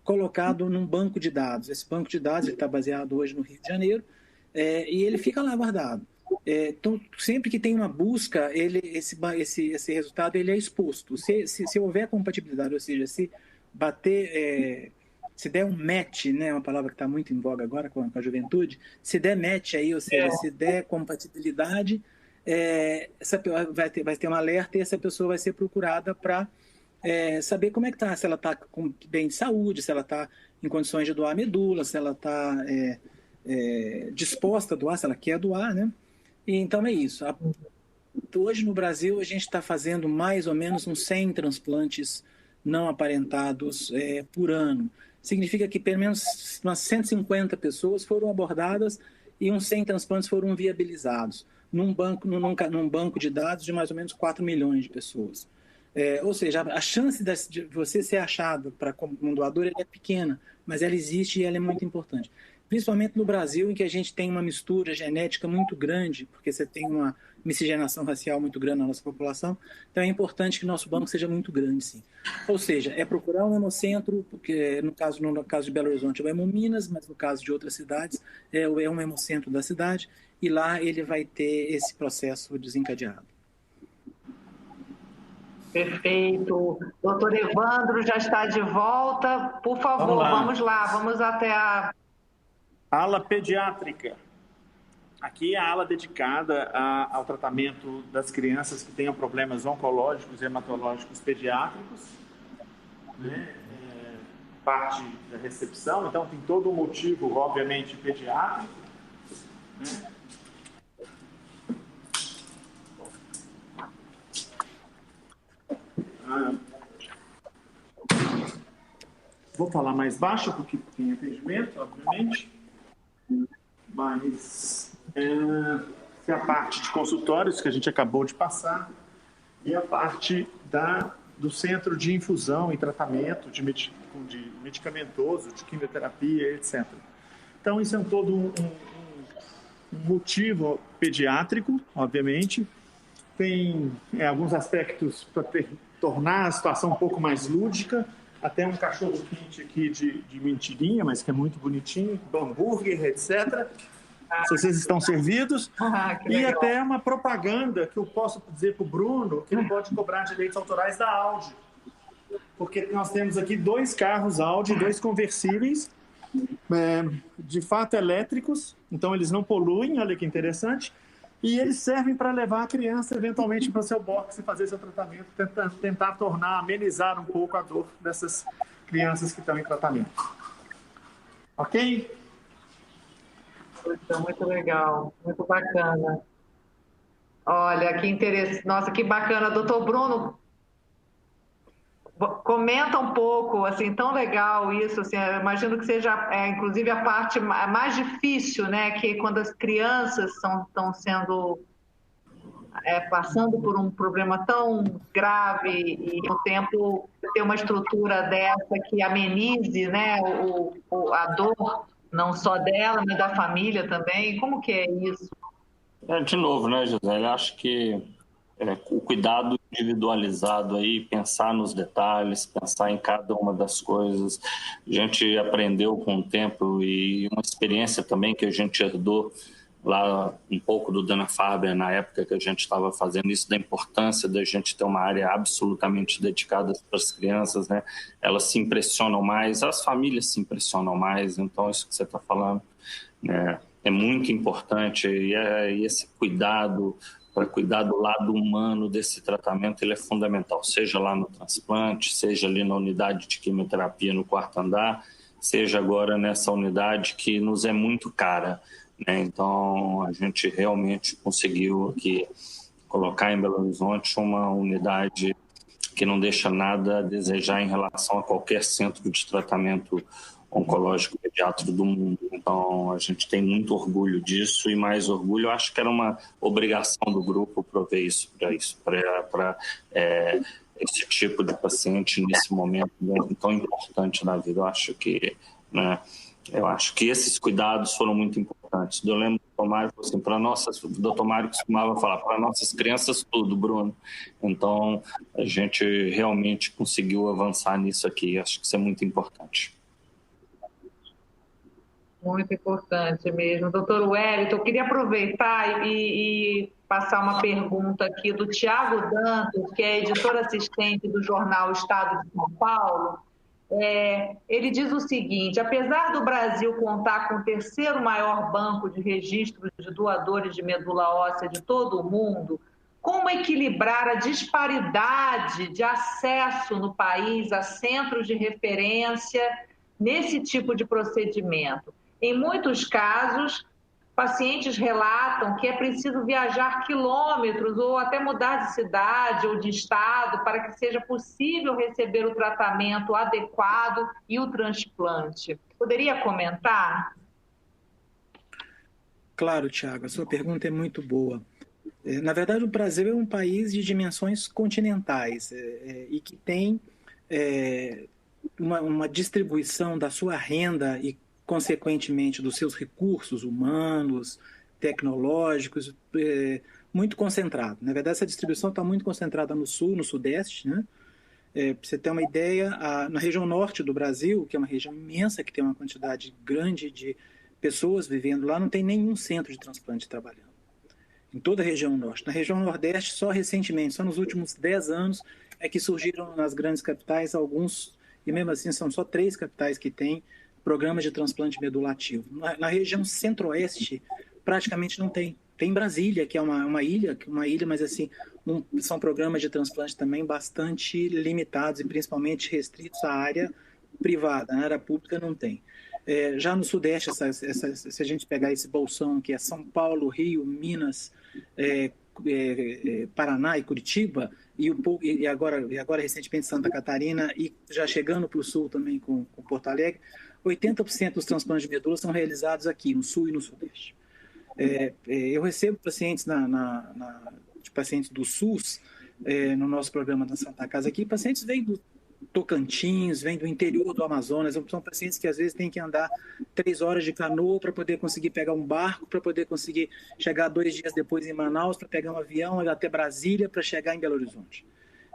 colocado num banco de dados. Esse banco de dados está baseado hoje no Rio de Janeiro, e ele fica lá guardado. Então, sempre que tem uma busca, esse resultado ele é exposto. Se houver compatibilidade, ou seja, se bater, se der um match, né, uma palavra que está muito em voga agora com a juventude, se der match aí, ou seja, se der compatibilidade, vai ter um alerta e essa pessoa vai ser procurada para saber como é que está, se ela está com bem de saúde, se ela está em condições de doar medula, se ela está disposta a doar, se ela quer doar, né? E então é isso. Hoje no Brasil a gente está fazendo mais ou menos uns 100 transplantes não aparentados por ano. Significa que pelo menos umas 150 pessoas foram abordadas e uns 100 transplantes foram viabilizados. num banco de dados de mais ou menos 4 milhões de pessoas. Ou seja, a chance de você ser achado como um doador é pequena, mas ela existe e ela é muito importante. Principalmente no Brasil, em que a gente tem uma mistura genética muito grande, porque você tem uma miscigenação racial muito grande na nossa população, então é importante que nosso banco seja muito grande, sim. Ou seja, é procurar um hemocentro, porque no caso de Belo Horizonte é o Hemominas, mas no caso de outras cidades é um hemocentro da cidade, e lá ele vai ter esse processo desencadeado. Perfeito. Doutor Evandro já está de volta. Por favor, vamos lá, vamos até a ala pediátrica. Aqui é a ala dedicada ao tratamento das crianças que tenham problemas oncológicos e hematológicos pediátricos, né? Parte da recepção, então tem todo um motivo, obviamente, pediátrico, né? Vou falar mais baixo, porque tem atendimento, obviamente, mas é a parte de consultórios que a gente acabou de passar e a parte do centro de infusão e tratamento de medicamentoso, de quimioterapia, etc. Então, isso é todo um motivo pediátrico, obviamente. Tem alguns aspectos para tornar a situação um pouco mais lúdica, até um cachorro quente aqui de mentirinha, mas que é muito bonitinho, hambúrguer, etc. Se vocês estão servidos. E até uma propaganda que eu posso dizer para o Bruno que não pode cobrar direitos autorais da Audi. Porque nós temos aqui 2 carros Audi, 2 conversíveis, de fato elétricos, então eles não poluem, olha que interessante. E eles servem para levar a criança, eventualmente, para o seu box e fazer seu tratamento, tentar amenizar um pouco a dor dessas crianças que estão em tratamento. Ok? Muito legal, muito bacana. Olha, que interessante. Nossa, que bacana. Doutor Bruno, comenta um pouco, assim, tão legal isso, assim, eu imagino que seja, inclusive, a parte mais difícil, né, que quando as crianças estão sendo, passando por um problema tão grave e, ao tempo, ter uma estrutura dessa que amenize, né, a dor, não só dela, mas da família também. Como que é isso? De novo, né, Gisele? Acho que o cuidado individualizado aí, pensar nos detalhes, pensar em cada uma das coisas. A gente aprendeu com o tempo e uma experiência também que a gente herdou lá um pouco do Dana-Farber na época que a gente estava fazendo isso, da importância da gente ter uma área absolutamente dedicada para as crianças, né? Elas se impressionam mais, as famílias se impressionam mais, então isso que você está falando, né, é muito importante e esse cuidado para cuidar do lado humano desse tratamento, ele é fundamental, seja lá no transplante, seja ali na unidade de quimioterapia no 4º andar, seja agora nessa unidade que nos é muito cara, né? Então, a gente realmente conseguiu aqui colocar em Belo Horizonte uma unidade que não deixa nada a desejar em relação a qualquer centro de tratamento oncológico pediátrico do mundo. Então, a gente tem muito orgulho disso e mais orgulho, eu acho que era uma obrigação do grupo prover isso para esse tipo de paciente nesse momento tão importante na vida. Eu acho que esses cuidados foram muito importantes. Eu lembro do Dr. Mário, assim, o Dr. Mário costumava falar, para nossas crianças tudo, Bruno. Então, a gente realmente conseguiu avançar nisso aqui. Acho que isso é muito importante. Muito importante mesmo. Doutor Wellington, eu queria aproveitar e passar uma pergunta aqui do Tiago Dantas, que é editor assistente do jornal Estado de São Paulo. Ele diz o seguinte: apesar do Brasil contar com o 3º maior banco de registro de doadores de medula óssea de todo o mundo, como equilibrar a disparidade de acesso no país a centros de referência nesse tipo de procedimento? Em muitos casos, pacientes relatam que é preciso viajar quilômetros ou até mudar de cidade ou de estado para que seja possível receber o tratamento adequado e o transplante. Poderia comentar? Claro, Tiago, a sua pergunta é muito boa. Na verdade, o Brasil é um país de dimensões continentais e que tem uma distribuição da sua renda e, consequentemente, dos seus recursos humanos, tecnológicos, muito concentrado. Na verdade, essa distribuição está muito concentrada no sul, no sudeste, né? Para você ter uma ideia, na região norte do Brasil, que é uma região imensa, que tem uma quantidade grande de pessoas vivendo lá, não tem nenhum centro de transplante trabalhando. Em toda a região norte. Na região nordeste, só recentemente, só nos últimos 10 anos, é que surgiram nas grandes capitais alguns, e mesmo assim são só 3 capitais que têm programas de transplante medulativo. Na região centro-oeste, praticamente não tem. Tem Brasília, que é uma ilha, mas assim, são programas de transplante também bastante limitados e principalmente restritos à área privada. Na área pública não tem. Já no Sudeste, se a gente pegar esse bolsão, que é São Paulo, Rio, Minas, Paraná e Curitiba, e agora recentemente Santa Catarina, e já chegando para o Sul também com Porto Alegre, 80% dos transplantes de medula são realizados aqui, no Sul e no Sudeste. Eu recebo pacientes de pacientes do SUS no nosso programa da Santa Casa aqui. Pacientes vêm do Tocantins, vêm do interior do Amazonas. São pacientes que às vezes têm que andar 3 horas de canoa para poder conseguir pegar um barco, para poder conseguir chegar 2 dias depois em Manaus, para pegar um avião até Brasília, para chegar em Belo Horizonte.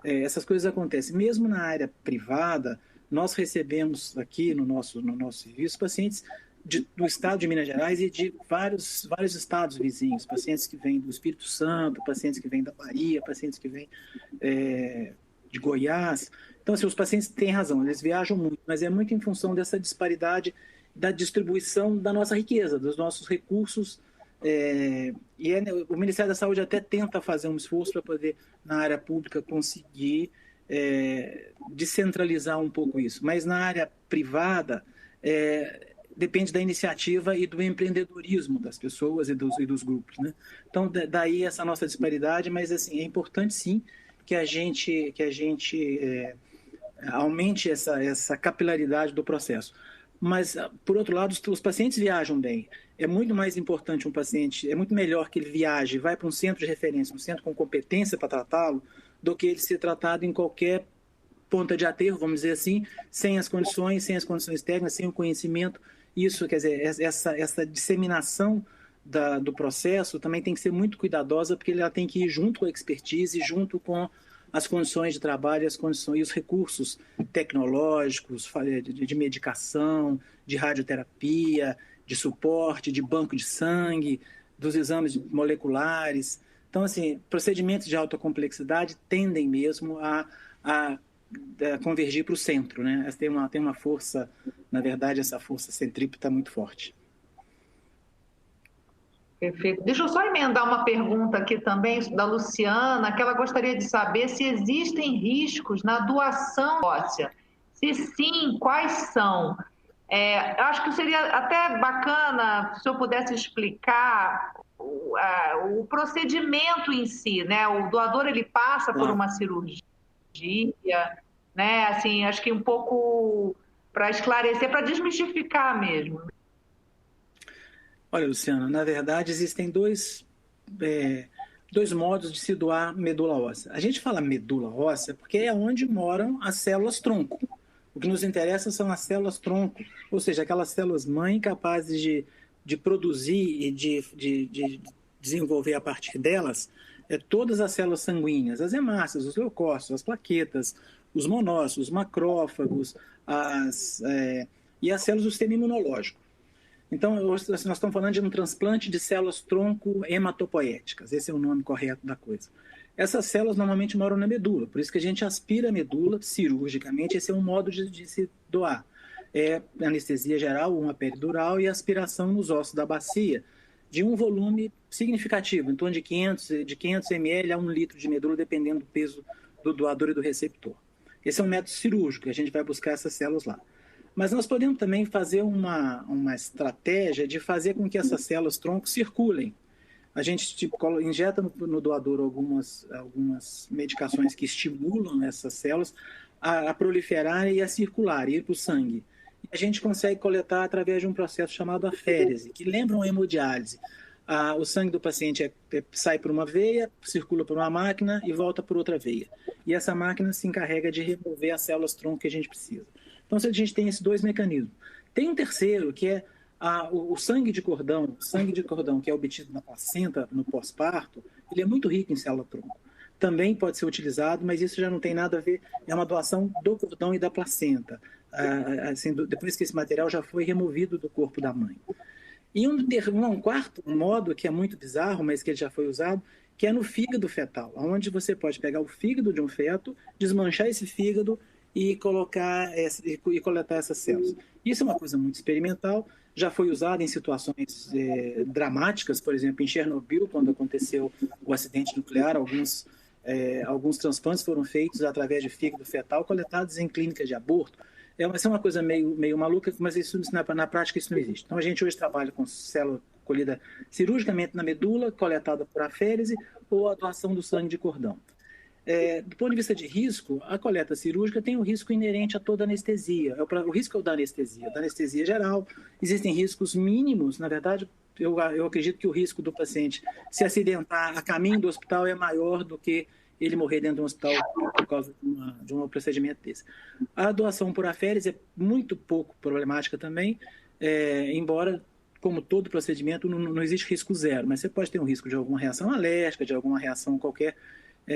Essas coisas acontecem. Mesmo na área privada, nós recebemos aqui no nosso serviço pacientes do estado de Minas Gerais e de vários estados vizinhos, pacientes que vêm do Espírito Santo, pacientes que vêm da Bahia, pacientes que vêm de Goiás. Então, assim, os pacientes têm razão, eles viajam muito, mas é muito em função dessa disparidade da distribuição da nossa riqueza, dos nossos recursos. O Ministério da Saúde até tenta fazer um esforço para poder, na área pública, conseguir descentralizar um pouco isso. Mas na área privada, depende da iniciativa e do empreendedorismo das pessoas e dos grupos, né? Então, daí essa nossa disparidade, mas assim, é importante sim que a gente aumente essa capilaridade do processo. Mas, por outro lado, os pacientes viajam bem. É muito mais importante é muito melhor que ele viaje, vai para um centro de referência, um centro com competência para tratá-lo, do que ele ser tratado em qualquer ponta de aterro, vamos dizer assim, sem as condições técnicas, sem o conhecimento. Isso, quer dizer, essa disseminação do processo também tem que ser muito cuidadosa, porque ela tem que ir junto com a expertise, junto com as condições de trabalho, e os recursos tecnológicos, de medicação, de radioterapia, de suporte, de banco de sangue, dos exames moleculares. Então, assim, procedimentos de alta complexidade tendem mesmo a convergir para o centro, né? Tem uma força, na verdade, essa força centrípeta está muito forte. Perfeito. Deixa eu só emendar uma pergunta aqui também da Luciana, que ela gostaria de saber se existem riscos na doação óssea. Se sim, quais são? Acho que seria até bacana se eu pudesse explicar o procedimento em si, né? O doador, ele passa por uma cirurgia, né? Assim, acho que um pouco para esclarecer, para desmistificar mesmo. Olha, Luciana, na verdade existem dois modos de se doar medula óssea. A gente fala medula óssea porque é onde moram as células tronco. O que nos interessa são as células tronco, ou seja, aquelas células mãe capazes de produzir e de desenvolver a partir delas todas as células sanguíneas, as hemácias, os leucócitos, as plaquetas, os monócitos, os macrófagos e as células do sistema imunológico. Então, nós estamos falando de um transplante de células tronco hematopoéticas, esse é o nome correto da coisa. Essas células normalmente moram na medula, por isso que a gente aspira a medula cirurgicamente, esse é um modo de se doar. Anestesia geral, uma peridural e aspiração nos ossos da bacia, de um volume significativo, em torno de 500 ml a 1 litro de medula, dependendo do peso do doador e do receptor. Esse é um método cirúrgico, a gente vai buscar essas células lá. Mas nós podemos também fazer uma estratégia de fazer com que essas células tronco circulem. A gente injeta no doador algumas medicações que estimulam essas células a proliferar e a circular, ir para o sangue. E a gente consegue coletar através de um processo chamado aférese, que lembra uma hemodiálise. O sangue do paciente sai por uma veia, circula por uma máquina e volta por outra veia. E essa máquina se encarrega de remover as células-tronco que a gente precisa. Então, a gente tem esses dois mecanismos. Tem um terceiro, que é o sangue de cordão. O sangue de cordão que é obtido na placenta, no pós-parto, ele é muito rico em célula-tronco. Também pode ser utilizado, mas isso já não tem nada a ver, é uma doação do cordão e da placenta, assim, depois que esse material já foi removido do corpo da mãe. E um quarto modo, que é muito bizarro, mas que ele já foi usado, que é no fígado fetal, onde você pode pegar o fígado de um feto, desmanchar esse fígado e coletar essas células. Isso é uma coisa muito experimental, já foi usado em situações dramáticas, por exemplo, em Chernobyl, quando aconteceu o acidente nuclear, alguns transplantes foram feitos através de fígado fetal coletados em clínicas de aborto. Vai ser uma coisa meio maluca, mas isso, na prática isso não existe. Então a gente hoje trabalha com célula colhida cirurgicamente na medula, coletada por aférese ou a doação do sangue de cordão. Do ponto de vista de risco, a coleta cirúrgica tem o risco inerente a toda anestesia. O risco é o da anestesia geral. Existem riscos mínimos, na verdade, eu acredito que o risco do paciente se acidentar a caminho do hospital é maior do que ele morrer dentro de um hospital por causa de um procedimento desse. A doação por aférese é muito pouco problemática também, embora, como todo procedimento, não existe risco zero, mas você pode ter um risco de alguma reação alérgica, de alguma reação qualquer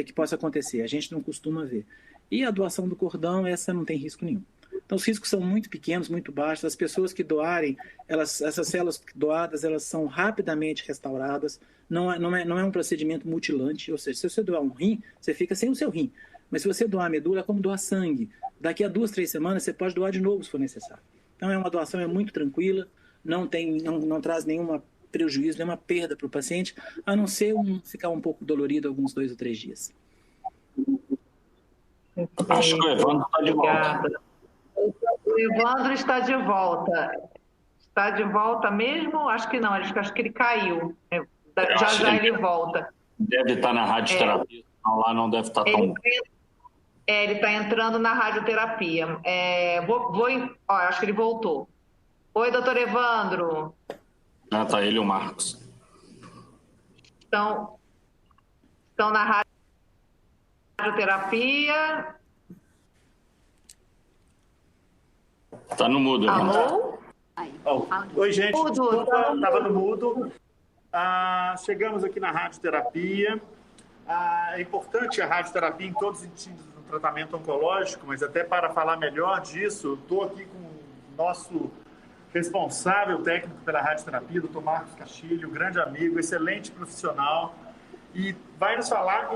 que possa acontecer. A gente não costuma ver. E a doação do cordão, essa não tem risco nenhum. Então, os riscos são muito pequenos, muito baixos. As pessoas que doarem, essas células doadas, elas são rapidamente restauradas. Não é um procedimento mutilante, ou seja, se você doar um rim, você fica sem o seu rim. Mas se você doar a medula, é como doar sangue. Daqui a 2, 3 semanas, você pode doar de novo, se for necessário. Então, é uma doação muito tranquila, não traz nenhum prejuízo, nenhuma perda para o paciente, a não ser ficar um pouco dolorido alguns 2 ou 3 dias. Acho que o Evandro está de volta. O Evandro está de volta. Está de volta mesmo? Acho que não, acho que ele caiu. Já ele volta. Deve estar na radioterapia, lá não deve estar tão... Ele está entrando na radioterapia. Acho que ele voltou. Oi, doutor Evandro. Está ele e o Marcos. Estão na radioterapia. Está no mudo. Alô? Oi, gente. Mudo. Estava no mudo. Chegamos aqui na radioterapia. É importante a radioterapia em todos os sentidos do tratamento oncológico, mas até para falar melhor disso, estou aqui com o nosso responsável técnico pela radioterapia, Dr. Marcos Castilho, grande amigo, excelente profissional, e vai nos falar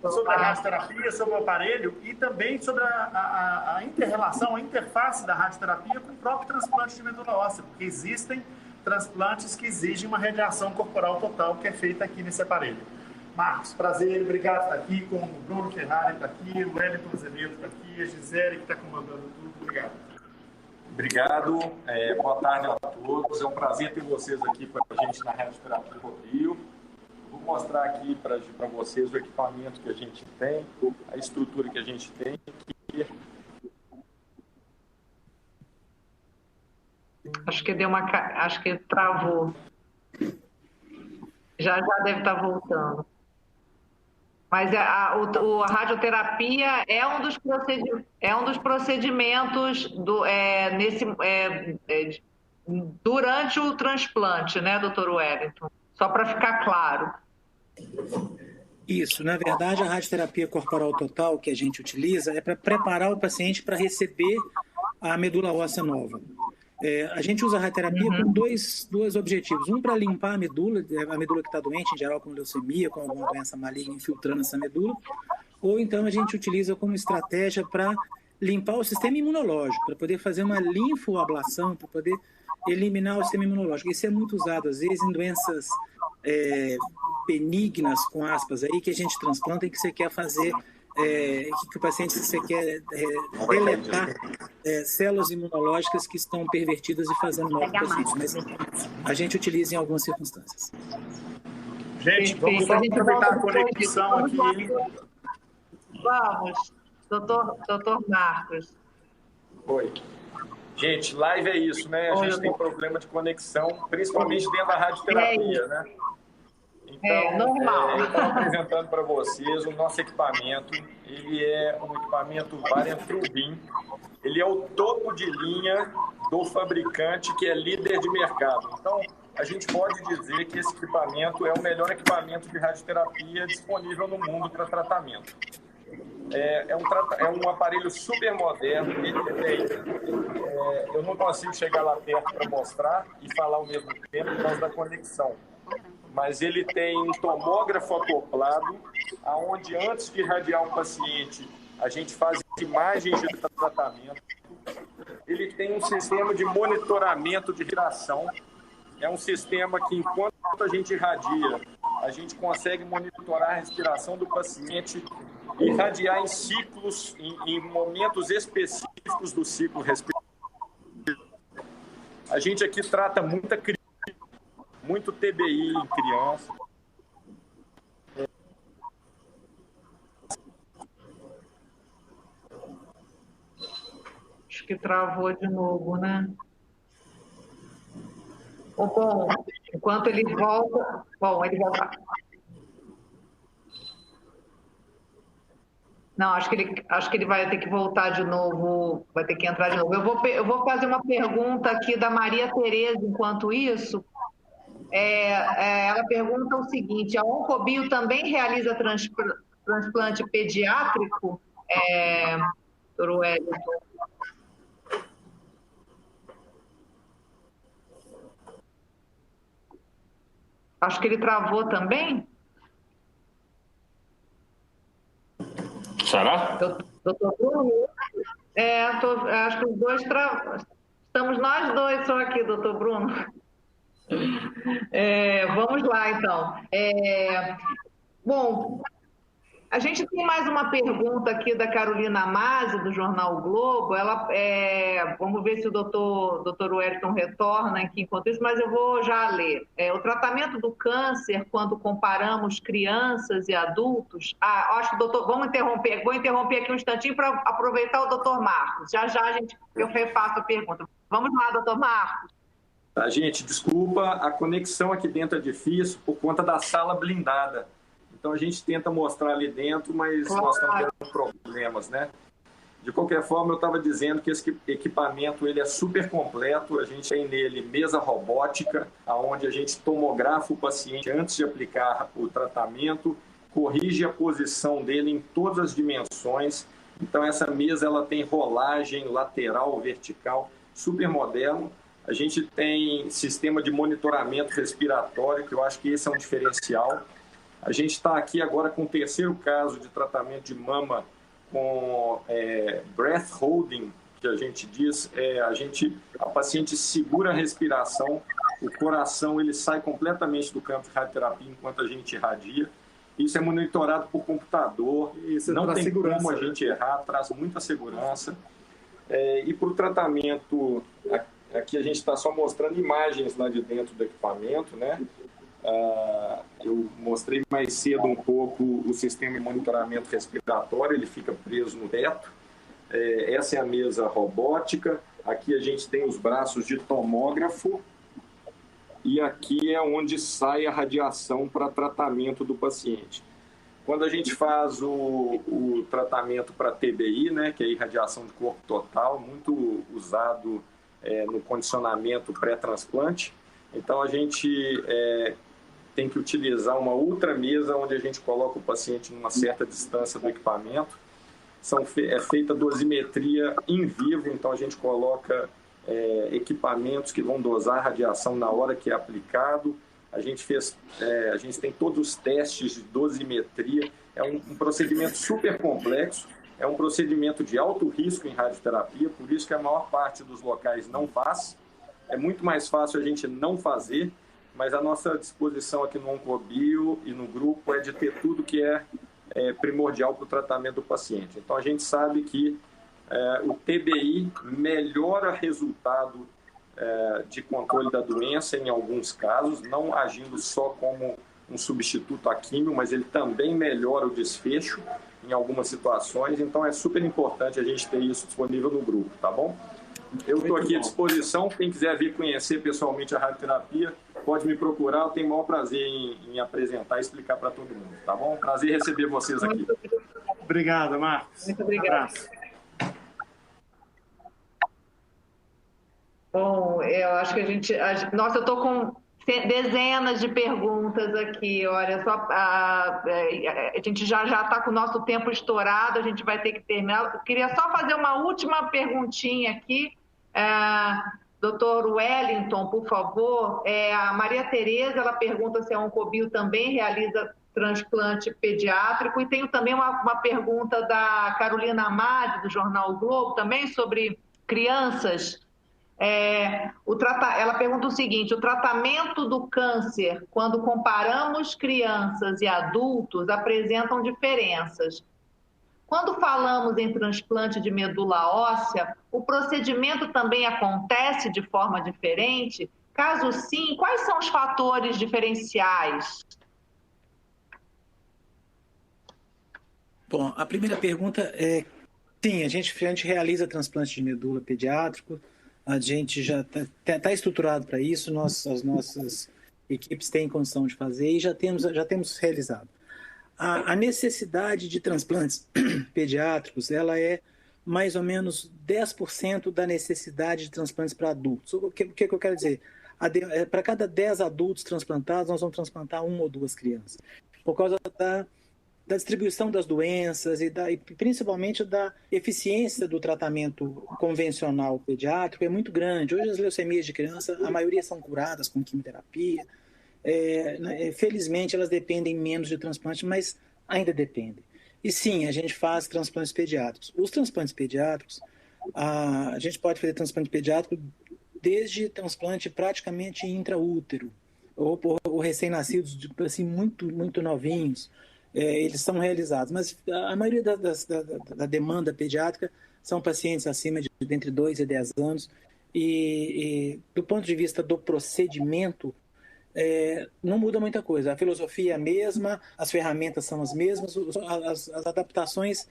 sobre a radioterapia, sobre o aparelho e também sobre a inter-relação, a interface da radioterapia com o próprio transplante de medula óssea, porque existem transplantes que exigem uma radiação corporal total, que é feita aqui nesse aparelho. Marcos, prazer, obrigado por estar aqui, com o Bruno Ferrari está aqui, o Wellington Azevedo está aqui, a Gisele que está comandando tudo, obrigado. Obrigado, boa tarde a todos, é um prazer ter vocês aqui com a gente na Radioterapia Rodrigo. Vou mostrar aqui para vocês o equipamento que a gente tem, a estrutura que a gente tem. Acho que travou. Já deve estar voltando. Mas a radioterapia é um dos procedimentos durante o transplante, né, doutor Wellington? Só para ficar claro. Isso, na verdade, a radioterapia corporal total que a gente utiliza é para preparar o paciente para receber a medula óssea nova. A gente usa a radioterapia com dois objetivos. Um, para limpar a medula que está doente, em geral com leucemia, com alguma doença maligna infiltrando essa medula. Ou então a gente utiliza como estratégia para limpar o sistema imunológico, para poder fazer uma linfoablação, para poder eliminar o sistema imunológico. Isso é muito usado, às vezes, em doenças benignas, com aspas, aí, que a gente transplanta e que você quer fazer... que o paciente, se você quer deletar células imunológicas que estão pervertidas e fazendo mal para o paciente, mas a gente utiliza em algumas circunstâncias. Gente, vamos só aproveitar a conexão aqui. Vamos, doutor Marcos. Oi. Gente, live é isso, né? A gente tem problema de conexão, principalmente dentro da radioterapia, né? Então, normal. eu estava apresentando para vocês o nosso equipamento. Ele é um equipamento Varian TrueBeam. Ele é o topo de linha do fabricante, que é líder de mercado. Então, a gente pode dizer que esse equipamento é o melhor equipamento de radioterapia disponível no mundo para tratamento. É um aparelho super moderno. Eu não consigo chegar lá perto para mostrar e falar ao mesmo tempo por causa da conexão. Mas ele tem um tomógrafo acoplado, onde antes de irradiar um paciente, a gente faz imagens de tratamento. Ele tem um sistema de monitoramento de respiração. É um sistema que, enquanto a gente irradia, a gente consegue monitorar a respiração do paciente, irradiar em ciclos, em momentos específicos do ciclo respiratório. A gente aqui trata muito TBI em criança. Acho que travou de novo, né? Bom, enquanto ele volta... Bom, ele volta... Não, acho que ele vai ter que voltar de novo, vai ter que entrar de novo. Eu vou fazer uma pergunta aqui da Maria Tereza enquanto isso. Ela pergunta o seguinte: a Oncobio também realiza transplante pediátrico, Dr. Wellington? Acho que ele travou também. Será? Doutor Bruno? Acho que os dois estamos nós dois só aqui, doutor Bruno. Vamos lá, então. Bom, a gente tem mais uma pergunta aqui da Carolina Masi, do Jornal o Globo. Vamos ver se o doutor Wellington retorna aqui enquanto isso, mas eu vou já ler. O tratamento do câncer, quando comparamos crianças e adultos... acho que, doutor, vou interromper aqui um instantinho para aproveitar o doutor Marcos. Já eu refaço a pergunta. Vamos lá, doutor Marcos. Tá, gente, desculpa, a conexão aqui dentro é difícil por conta da sala blindada. Então, a gente tenta mostrar ali dentro, mas nós estamos tendo problemas, né? De qualquer forma, eu estava dizendo que esse equipamento ele é super completo. A gente tem nele mesa robótica, onde a gente tomografa o paciente antes de aplicar o tratamento, corrige a posição dele em todas as dimensões. Então, essa mesa ela tem rolagem lateral, vertical, super moderno. A gente tem sistema de monitoramento respiratório, que eu acho que esse é um diferencial. A gente está aqui agora com o terceiro caso de tratamento de mama com breath holding, que a gente diz. A paciente segura a respiração, o coração ele sai completamente do campo de radioterapia enquanto a gente irradia. Isso é monitorado por computador, não tem como a gente errar, traz muita segurança. E para o tratamento, aqui a gente está só mostrando imagens lá de dentro do equipamento, né? Eu mostrei mais cedo um pouco o sistema de monitoramento respiratório, ele fica preso no teto. Essa é a mesa robótica. Aqui a gente tem os braços de tomógrafo e aqui é onde sai a radiação para tratamento do paciente. Quando a gente faz o tratamento para TBI, né, que é irradiação de corpo total, muito usado no condicionamento pré-transplante, então a gente tem que utilizar uma outra mesa onde a gente coloca o paciente numa certa distância do equipamento. É feita dosimetria em vivo, então a gente coloca equipamentos que vão dosar a radiação na hora que é aplicado. A gente tem todos os testes de dosimetria. É um procedimento super complexo, é um procedimento de alto risco em radioterapia, por isso que a maior parte dos locais não faz. É muito mais fácil a gente não fazer, mas a nossa disposição aqui no Oncobio e no grupo é de ter tudo que é primordial para o tratamento do paciente. Então, a gente sabe que o TBI melhora resultado de controle da doença em alguns casos, não agindo só como um substituto à químio, mas ele também melhora o desfecho em algumas situações. Então, é super importante a gente ter isso disponível no grupo, tá bom? Eu estou aqui à disposição. Quem quiser vir conhecer pessoalmente a radioterapia, pode me procurar. Eu tenho o maior prazer em apresentar e explicar para todo mundo, tá bom? Prazer receber vocês aqui. Obrigado, Marcos. Muito obrigada. Bom, eu acho que Nossa, eu estou com dezenas de perguntas aqui. Olha, a gente já está com o nosso tempo estourado, a gente vai ter que terminar. Eu queria só fazer uma última perguntinha aqui. Doutor Wellington, por favor. A Maria Tereza, ela pergunta se a Oncobio também realiza transplante pediátrico. E tenho também uma pergunta da Carolina Amade, do Jornal o Globo, também sobre crianças. Ela pergunta o seguinte: o tratamento do câncer, quando comparamos crianças e adultos, apresentam diferenças. Quando falamos em transplante de medula óssea, o procedimento também acontece de forma diferente? Caso sim, quais são os fatores diferenciais? Bom, a primeira pergunta é: sim, a gente realiza transplante de medula pediátrico, a gente já está estruturado para isso, as nossas equipes têm condição de fazer e já temos realizado. A necessidade de transplantes pediátricos, ela é mais ou menos 10% da necessidade de transplantes para adultos. O que eu quero dizer? Para cada 10 adultos transplantados, nós vamos transplantar 1 ou 2 crianças. Por causa da distribuição das doenças e principalmente da eficiência do tratamento convencional pediátrico é muito grande. Hoje as leucemias de criança, a maioria são curadas com quimioterapia. Felizmente elas dependem menos de transplante, mas ainda dependem. E sim, a gente faz transplantes pediátricos. Os transplantes pediátricos, a gente pode fazer transplante pediátrico desde transplante praticamente intraútero, ou recém-nascidos, assim, muito, muito novinhos. Eles são realizados, mas a maioria da demanda pediátrica são pacientes acima de entre 2 e 10 anos e do ponto de vista do procedimento, não muda muita coisa. A filosofia é a mesma, as ferramentas são as mesmas, as adaptações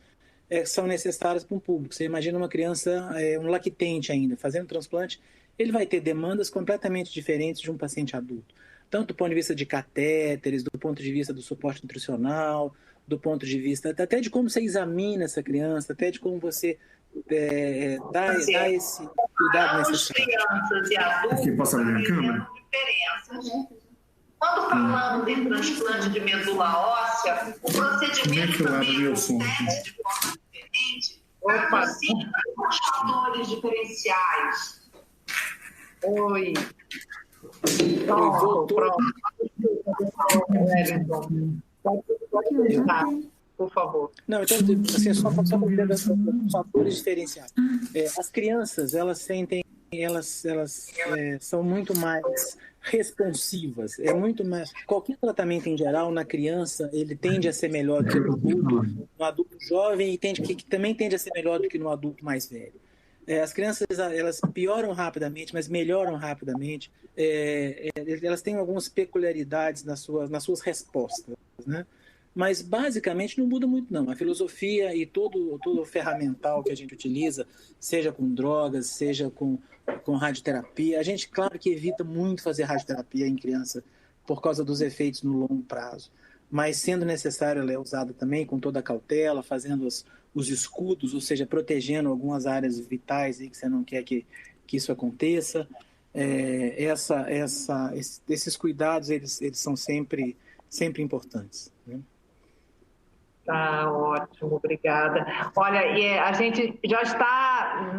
são necessárias para um público. Você imagina uma criança, um lactente ainda, fazendo transplante, ele vai ter demandas completamente diferentes de um paciente adulto. Tanto do ponto de vista de catéteres, do ponto de vista do suporte nutricional, do ponto de vista até de como você examina essa criança, até de como você dá esse cuidado necessário. Crianças e adultos aqui, posso abrir a câmera? Diferenças. Quando falamos em transplante de medula óssea, o procedimento também acontece de forma diferente. Sim, quais os fatores diferenciais? Oi. Pronto. Pode continuar, por favor. Não, então, assim, só para ver os fatores diferenciais. As crianças, elas são muito mais responsivas. Muito mais. Qualquer tratamento em geral na criança, ele tende a ser melhor do que no adulto jovem e também tende a ser melhor do que no adulto mais velho. As crianças, elas pioram rapidamente, mas melhoram rapidamente. Elas têm algumas peculiaridades nas suas respostas, né? Mas, basicamente, não muda muito, não. A filosofia e todo o ferramental que a gente utiliza, seja com drogas, seja com radioterapia, a gente, claro que evita muito fazer radioterapia em criança por causa dos efeitos no longo prazo. Mas, sendo necessário, ela é usada também com toda a cautela, fazendo os escudos, ou seja, protegendo algumas áreas vitais aí que você não quer que isso aconteça. Esses cuidados, eles são sempre importantes, né? Tá ótimo, obrigada. Olha, a gente já está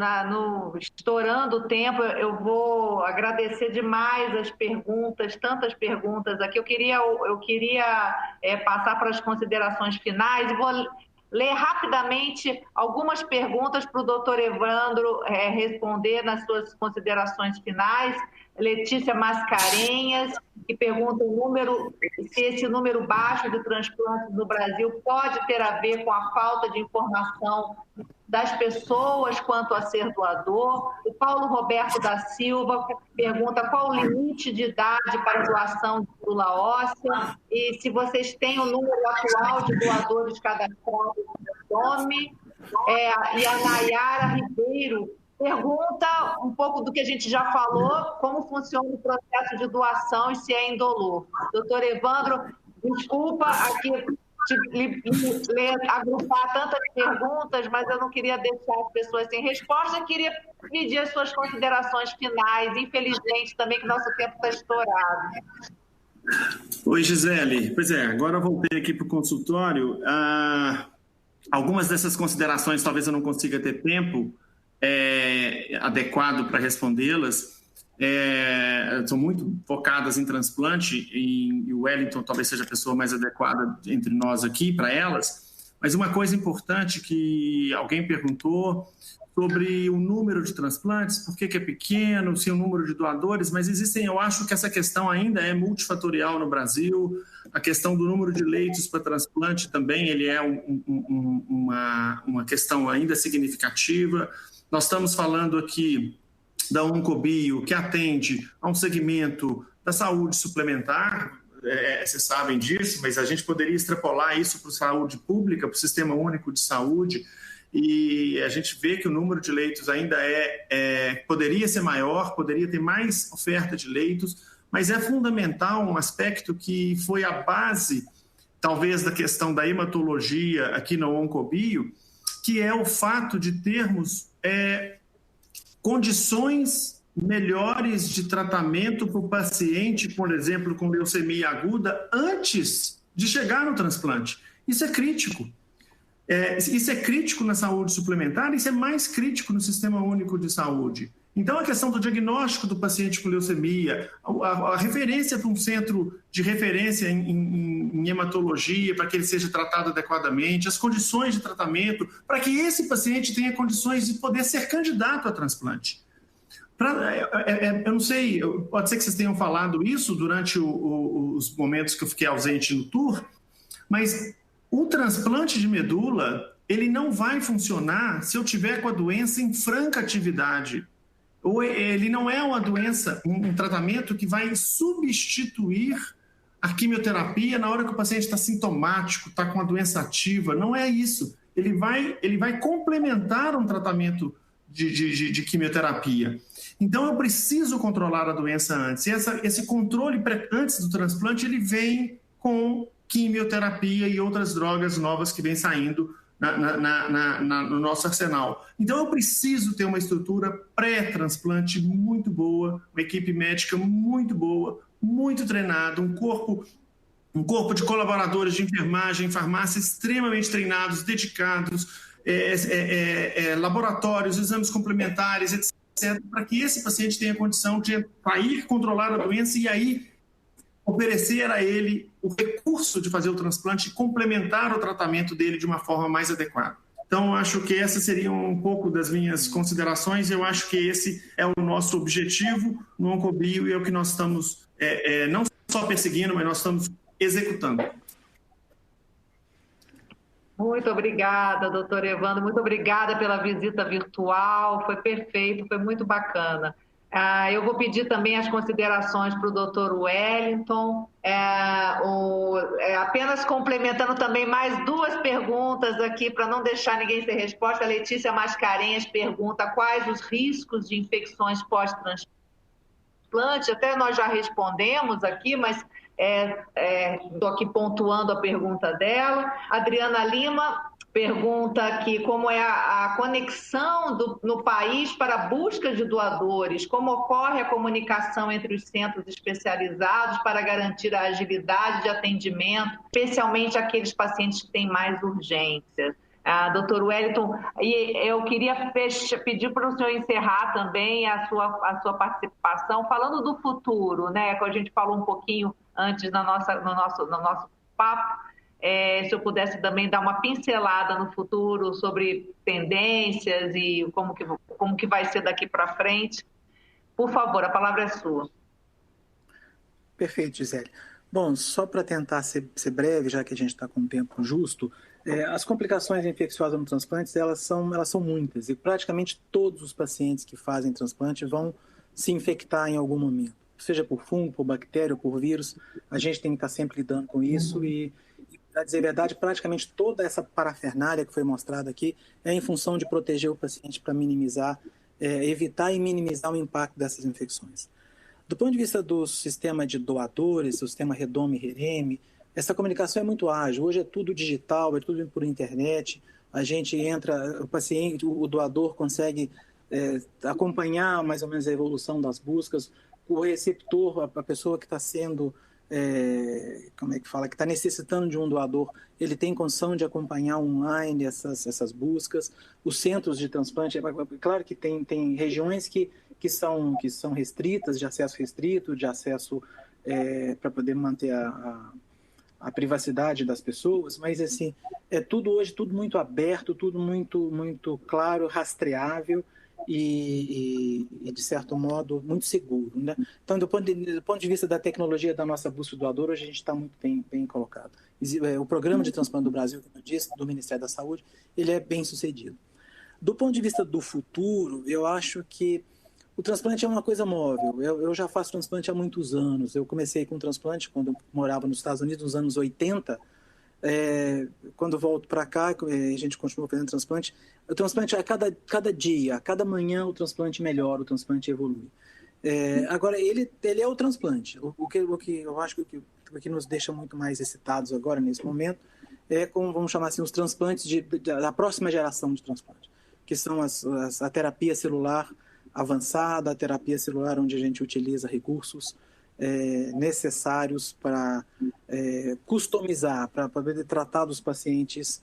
estourando o tempo. Eu vou agradecer demais as perguntas, tantas perguntas aqui. Eu queria passar para as considerações finais e vou ler rapidamente algumas perguntas para o doutor Evandro responder nas suas considerações finais. Letícia Mascarenhas, que pergunta se esse número baixo de transplantes no Brasil pode ter a ver com a falta de informação das pessoas quanto a ser doador. O Paulo Roberto da Silva pergunta qual o limite de idade para doação de medula óssea e se vocês têm o número atual de doadores cadastrados no nome. E a Nayara Ribeiro pergunta um pouco do que a gente já falou, como funciona o processo de doação e se é indolor. Doutor Evandro, desculpa aqui agrupar tantas perguntas, mas eu não queria deixar as pessoas sem resposta, eu queria pedir as suas considerações finais, infelizmente também que nosso tempo está estourado. Oi, Gisele. Pois é, agora eu voltei aqui para o consultório. Algumas dessas considerações talvez eu não consiga ter tempo adequado para respondê-las. São muito focadas em transplante e o Wellington talvez seja a pessoa mais adequada entre nós aqui para elas. Mas uma coisa importante que alguém perguntou sobre o número de transplantes, por que é pequeno, se o número de doadores, mas eu acho que essa questão ainda é multifatorial no Brasil. A questão do número de leitos para transplante também ele é uma questão ainda significativa. Nós estamos falando aqui da Oncobio, que atende a um segmento da saúde suplementar, vocês sabem disso, mas a gente poderia extrapolar isso para a saúde pública, para o Sistema Único de Saúde, e a gente vê que o número de leitos ainda poderia ser maior, poderia ter mais oferta de leitos, mas é fundamental um aspecto que foi a base, talvez, da questão da hematologia aqui na Oncobio, que é o fato de termos condições melhores de tratamento para o paciente, por exemplo, com leucemia aguda, antes de chegar no transplante. Isso é crítico. Isso é crítico na saúde suplementar, isso é mais crítico no Sistema Único de Saúde. Então, a questão do diagnóstico do paciente com leucemia, a referência para um centro de referência em hematologia, para que ele seja tratado adequadamente, as condições de tratamento, para que esse paciente tenha condições de poder ser candidato a transplante. Eu não sei, pode ser que vocês tenham falado isso durante os momentos que eu fiquei ausente no tour, mas o transplante de medula, ele não vai funcionar se eu tiver com a doença em franca atividade. Ou ele não é uma doença, um tratamento que vai substituir a quimioterapia na hora que o paciente está sintomático, está com a doença ativa. Não é isso. Ele vai complementar um tratamento de quimioterapia. Então, eu preciso controlar a doença antes. E esse controle antes do transplante, ele vem com quimioterapia e outras drogas novas que vêm saindo no nosso arsenal. Então, eu preciso ter uma estrutura pré-transplante muito boa, uma equipe médica muito boa, muito treinada, um corpo de colaboradores de enfermagem, farmácia extremamente treinados, dedicados, laboratórios, exames complementares, etc., para que esse paciente tenha condição de ir controlar a doença e aí oferecer a ele o recurso de fazer o transplante e complementar o tratamento dele de uma forma mais adequada. Então, acho que essas seriam um pouco das minhas considerações. Eu acho que esse é o nosso objetivo no Oncobio e é o que nós estamos não só perseguindo, mas nós estamos executando. Muito obrigada, doutor Evandro. Muito obrigada pela visita virtual. Foi perfeito, foi muito bacana. Eu vou pedir também as considerações para o doutor Wellington, apenas complementando também mais duas perguntas aqui, para não deixar ninguém sem resposta. A Letícia Mascarenhas pergunta quais os riscos de infecções pós-transplante. Até nós já respondemos aqui, mas estou aqui pontuando a pergunta dela. Adriana Lima pergunta aqui como é a conexão no país para a busca de doadores, como ocorre a comunicação entre os centros especializados para garantir a agilidade de atendimento, especialmente aqueles pacientes que têm mais urgências. Doutor Wellington, eu queria pedir para o senhor encerrar também a sua participação, falando do futuro, né? Que a gente falou um pouquinho antes no nosso papo. Se eu pudesse também dar uma pincelada no futuro sobre tendências e como que vai ser daqui para frente. Por favor, a palavra é sua. Perfeito, Gisele. Bom, só para tentar ser breve, já que a gente está com um tempo justo, as complicações infecciosas no transplante, elas são muitas, e praticamente todos os pacientes que fazem transplante vão se infectar em algum momento, seja por fungo, por bactéria ou por vírus. A gente tem que estar sempre lidando com isso e para dizer a verdade, praticamente toda essa parafernália que foi mostrada aqui é em função de proteger o paciente para minimizar evitar e minimizar o impacto dessas infecções. Do ponto de vista do sistema de doadores, o sistema Redome e Rereme, essa comunicação é muito ágil. Hoje é tudo digital, é tudo por internet. A gente entra, o paciente, o doador consegue acompanhar mais ou menos a evolução das buscas. O receptor, a pessoa que está sendo, que está necessitando de um doador, ele tem condição de acompanhar online essas buscas. Os centros de transplante, claro que tem regiões que são restritas, de acesso restrito, de acesso para poder manter a privacidade das pessoas, mas assim, tudo hoje tudo muito aberto, tudo muito claro, rastreável e de certo modo muito seguro, né? Então, do ponto de vista da tecnologia da nossa busca doador, hoje a gente está muito bem colocado. O programa de transplante do Brasil, como eu disse, do Ministério da Saúde, ele é bem sucedido. Do ponto de vista do futuro, eu acho que o transplante é uma coisa móvel. Eu já faço transplante há muitos anos. Eu comecei com transplante quando eu morava nos Estados Unidos, nos anos 80. Quando volto para cá, a gente continua fazendo transplante. O transplante a cada dia, a cada manhã, o transplante melhora, o transplante evolui. Agora, ele é o transplante. O que eu acho que o que nos deixa muito mais excitados agora, nesse momento, como vamos chamar assim, os transplantes da próxima geração de transplante, que são a terapia celular avançada, a terapia celular onde a gente utiliza recursos necessários para customizar, para poder tratar dos pacientes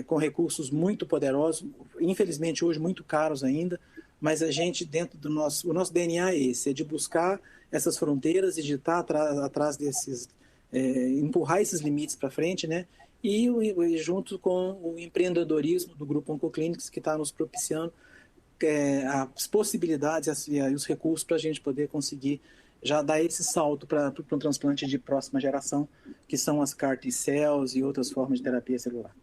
com recursos muito poderosos, infelizmente hoje muito caros ainda, mas a gente dentro do o nosso DNA é esse, é de buscar essas fronteiras e de estar atrás desses, empurrar esses limites para frente, né? E junto com o empreendedorismo do Grupo Oncoclínicas, que está nos propiciando as possibilidades e os recursos para a gente poder conseguir já dar esse salto para um transplante de próxima geração, que são as CAR T-cells e outras formas de terapia celular.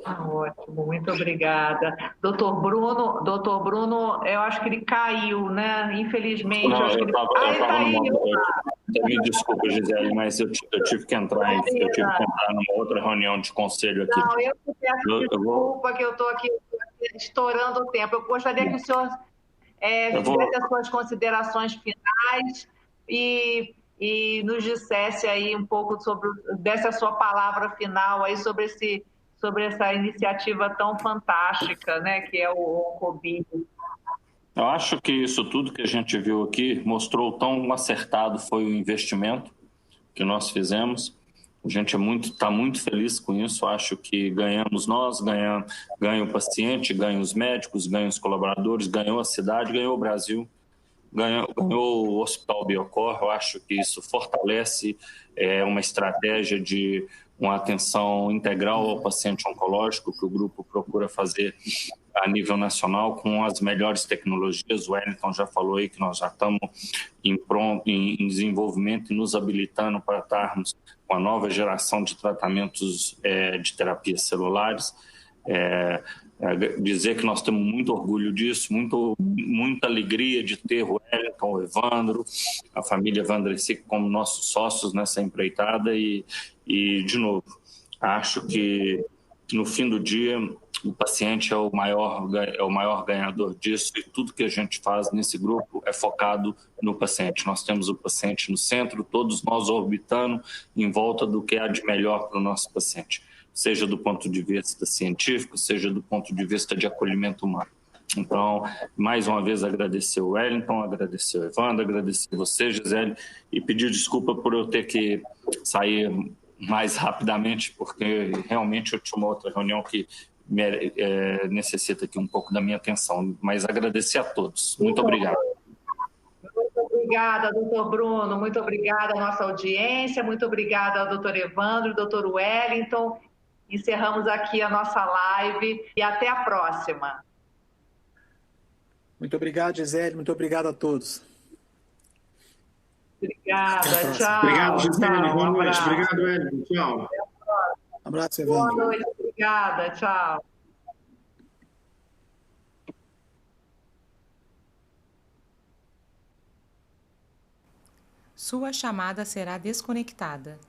Ótimo, muito obrida. Doutor Bruno, eu acho que ele caiu, né? Infelizmente. Não, eu estava me desculpa, Gisele, mas eu tive que entrar numa outra reunião de conselho aqui. Não, eu te peço desculpa que eu estou aqui estourando o tempo. Eu gostaria que o senhor fizesse as suas considerações finais e nos dissesse aí um pouco dessa sua palavra final aí sobre essa iniciativa tão fantástica, né, que é o Oncobio. Eu acho que isso tudo que a gente viu aqui mostrou tão acertado foi o investimento que nós fizemos. A gente está muito feliz com isso. Acho que ganhamos nós, ganha o paciente, ganha os médicos, ganha os colaboradores, ganhou a cidade, ganhou o Brasil, ganhou o Hospital Biocor. Eu acho que isso fortalece uma estratégia de uma atenção integral ao paciente oncológico que o grupo procura fazer a nível nacional com as melhores tecnologias. O Wellington já falou aí que nós já estamos em desenvolvimento e nos habilitando para estarmos com a nova geração de tratamentos de terapias celulares. Dizer que nós temos muito orgulho disso, muita alegria de ter o Wellington, o Evandro, a família Vandrecic como nossos sócios nessa empreitada e de novo, acho que no fim do dia o paciente é o maior ganhador disso e tudo que a gente faz nesse grupo é focado no paciente. Nós temos o paciente no centro, todos nós orbitando em volta do que há de melhor para o nosso paciente, seja do ponto de vista científico, seja do ponto de vista de acolhimento humano. Então, mais uma vez, agradecer o Wellington, agradecer o Evandro, agradecer você, Gisele, e pedir desculpa por eu ter que sair mais rapidamente, porque realmente eu tinha uma outra reunião que necessita aqui um pouco da minha atenção, mas agradecer a todos. Muito obrigado. Muito obrigada, doutor Bruno, muito obrigada à nossa audiência, muito obrigada ao doutor Evandro, doutor Wellington. Encerramos aqui a nossa live e até a próxima. Muito obrigado, Gisele, muito obrigado a todos. Obrigada, tchau. Obrigado, Gisele, boa noite. Abraço. Obrigado, Wellington, tchau. Abraço, Evandro. Boa noite, obrigada, tchau. Sua chamada será desconectada.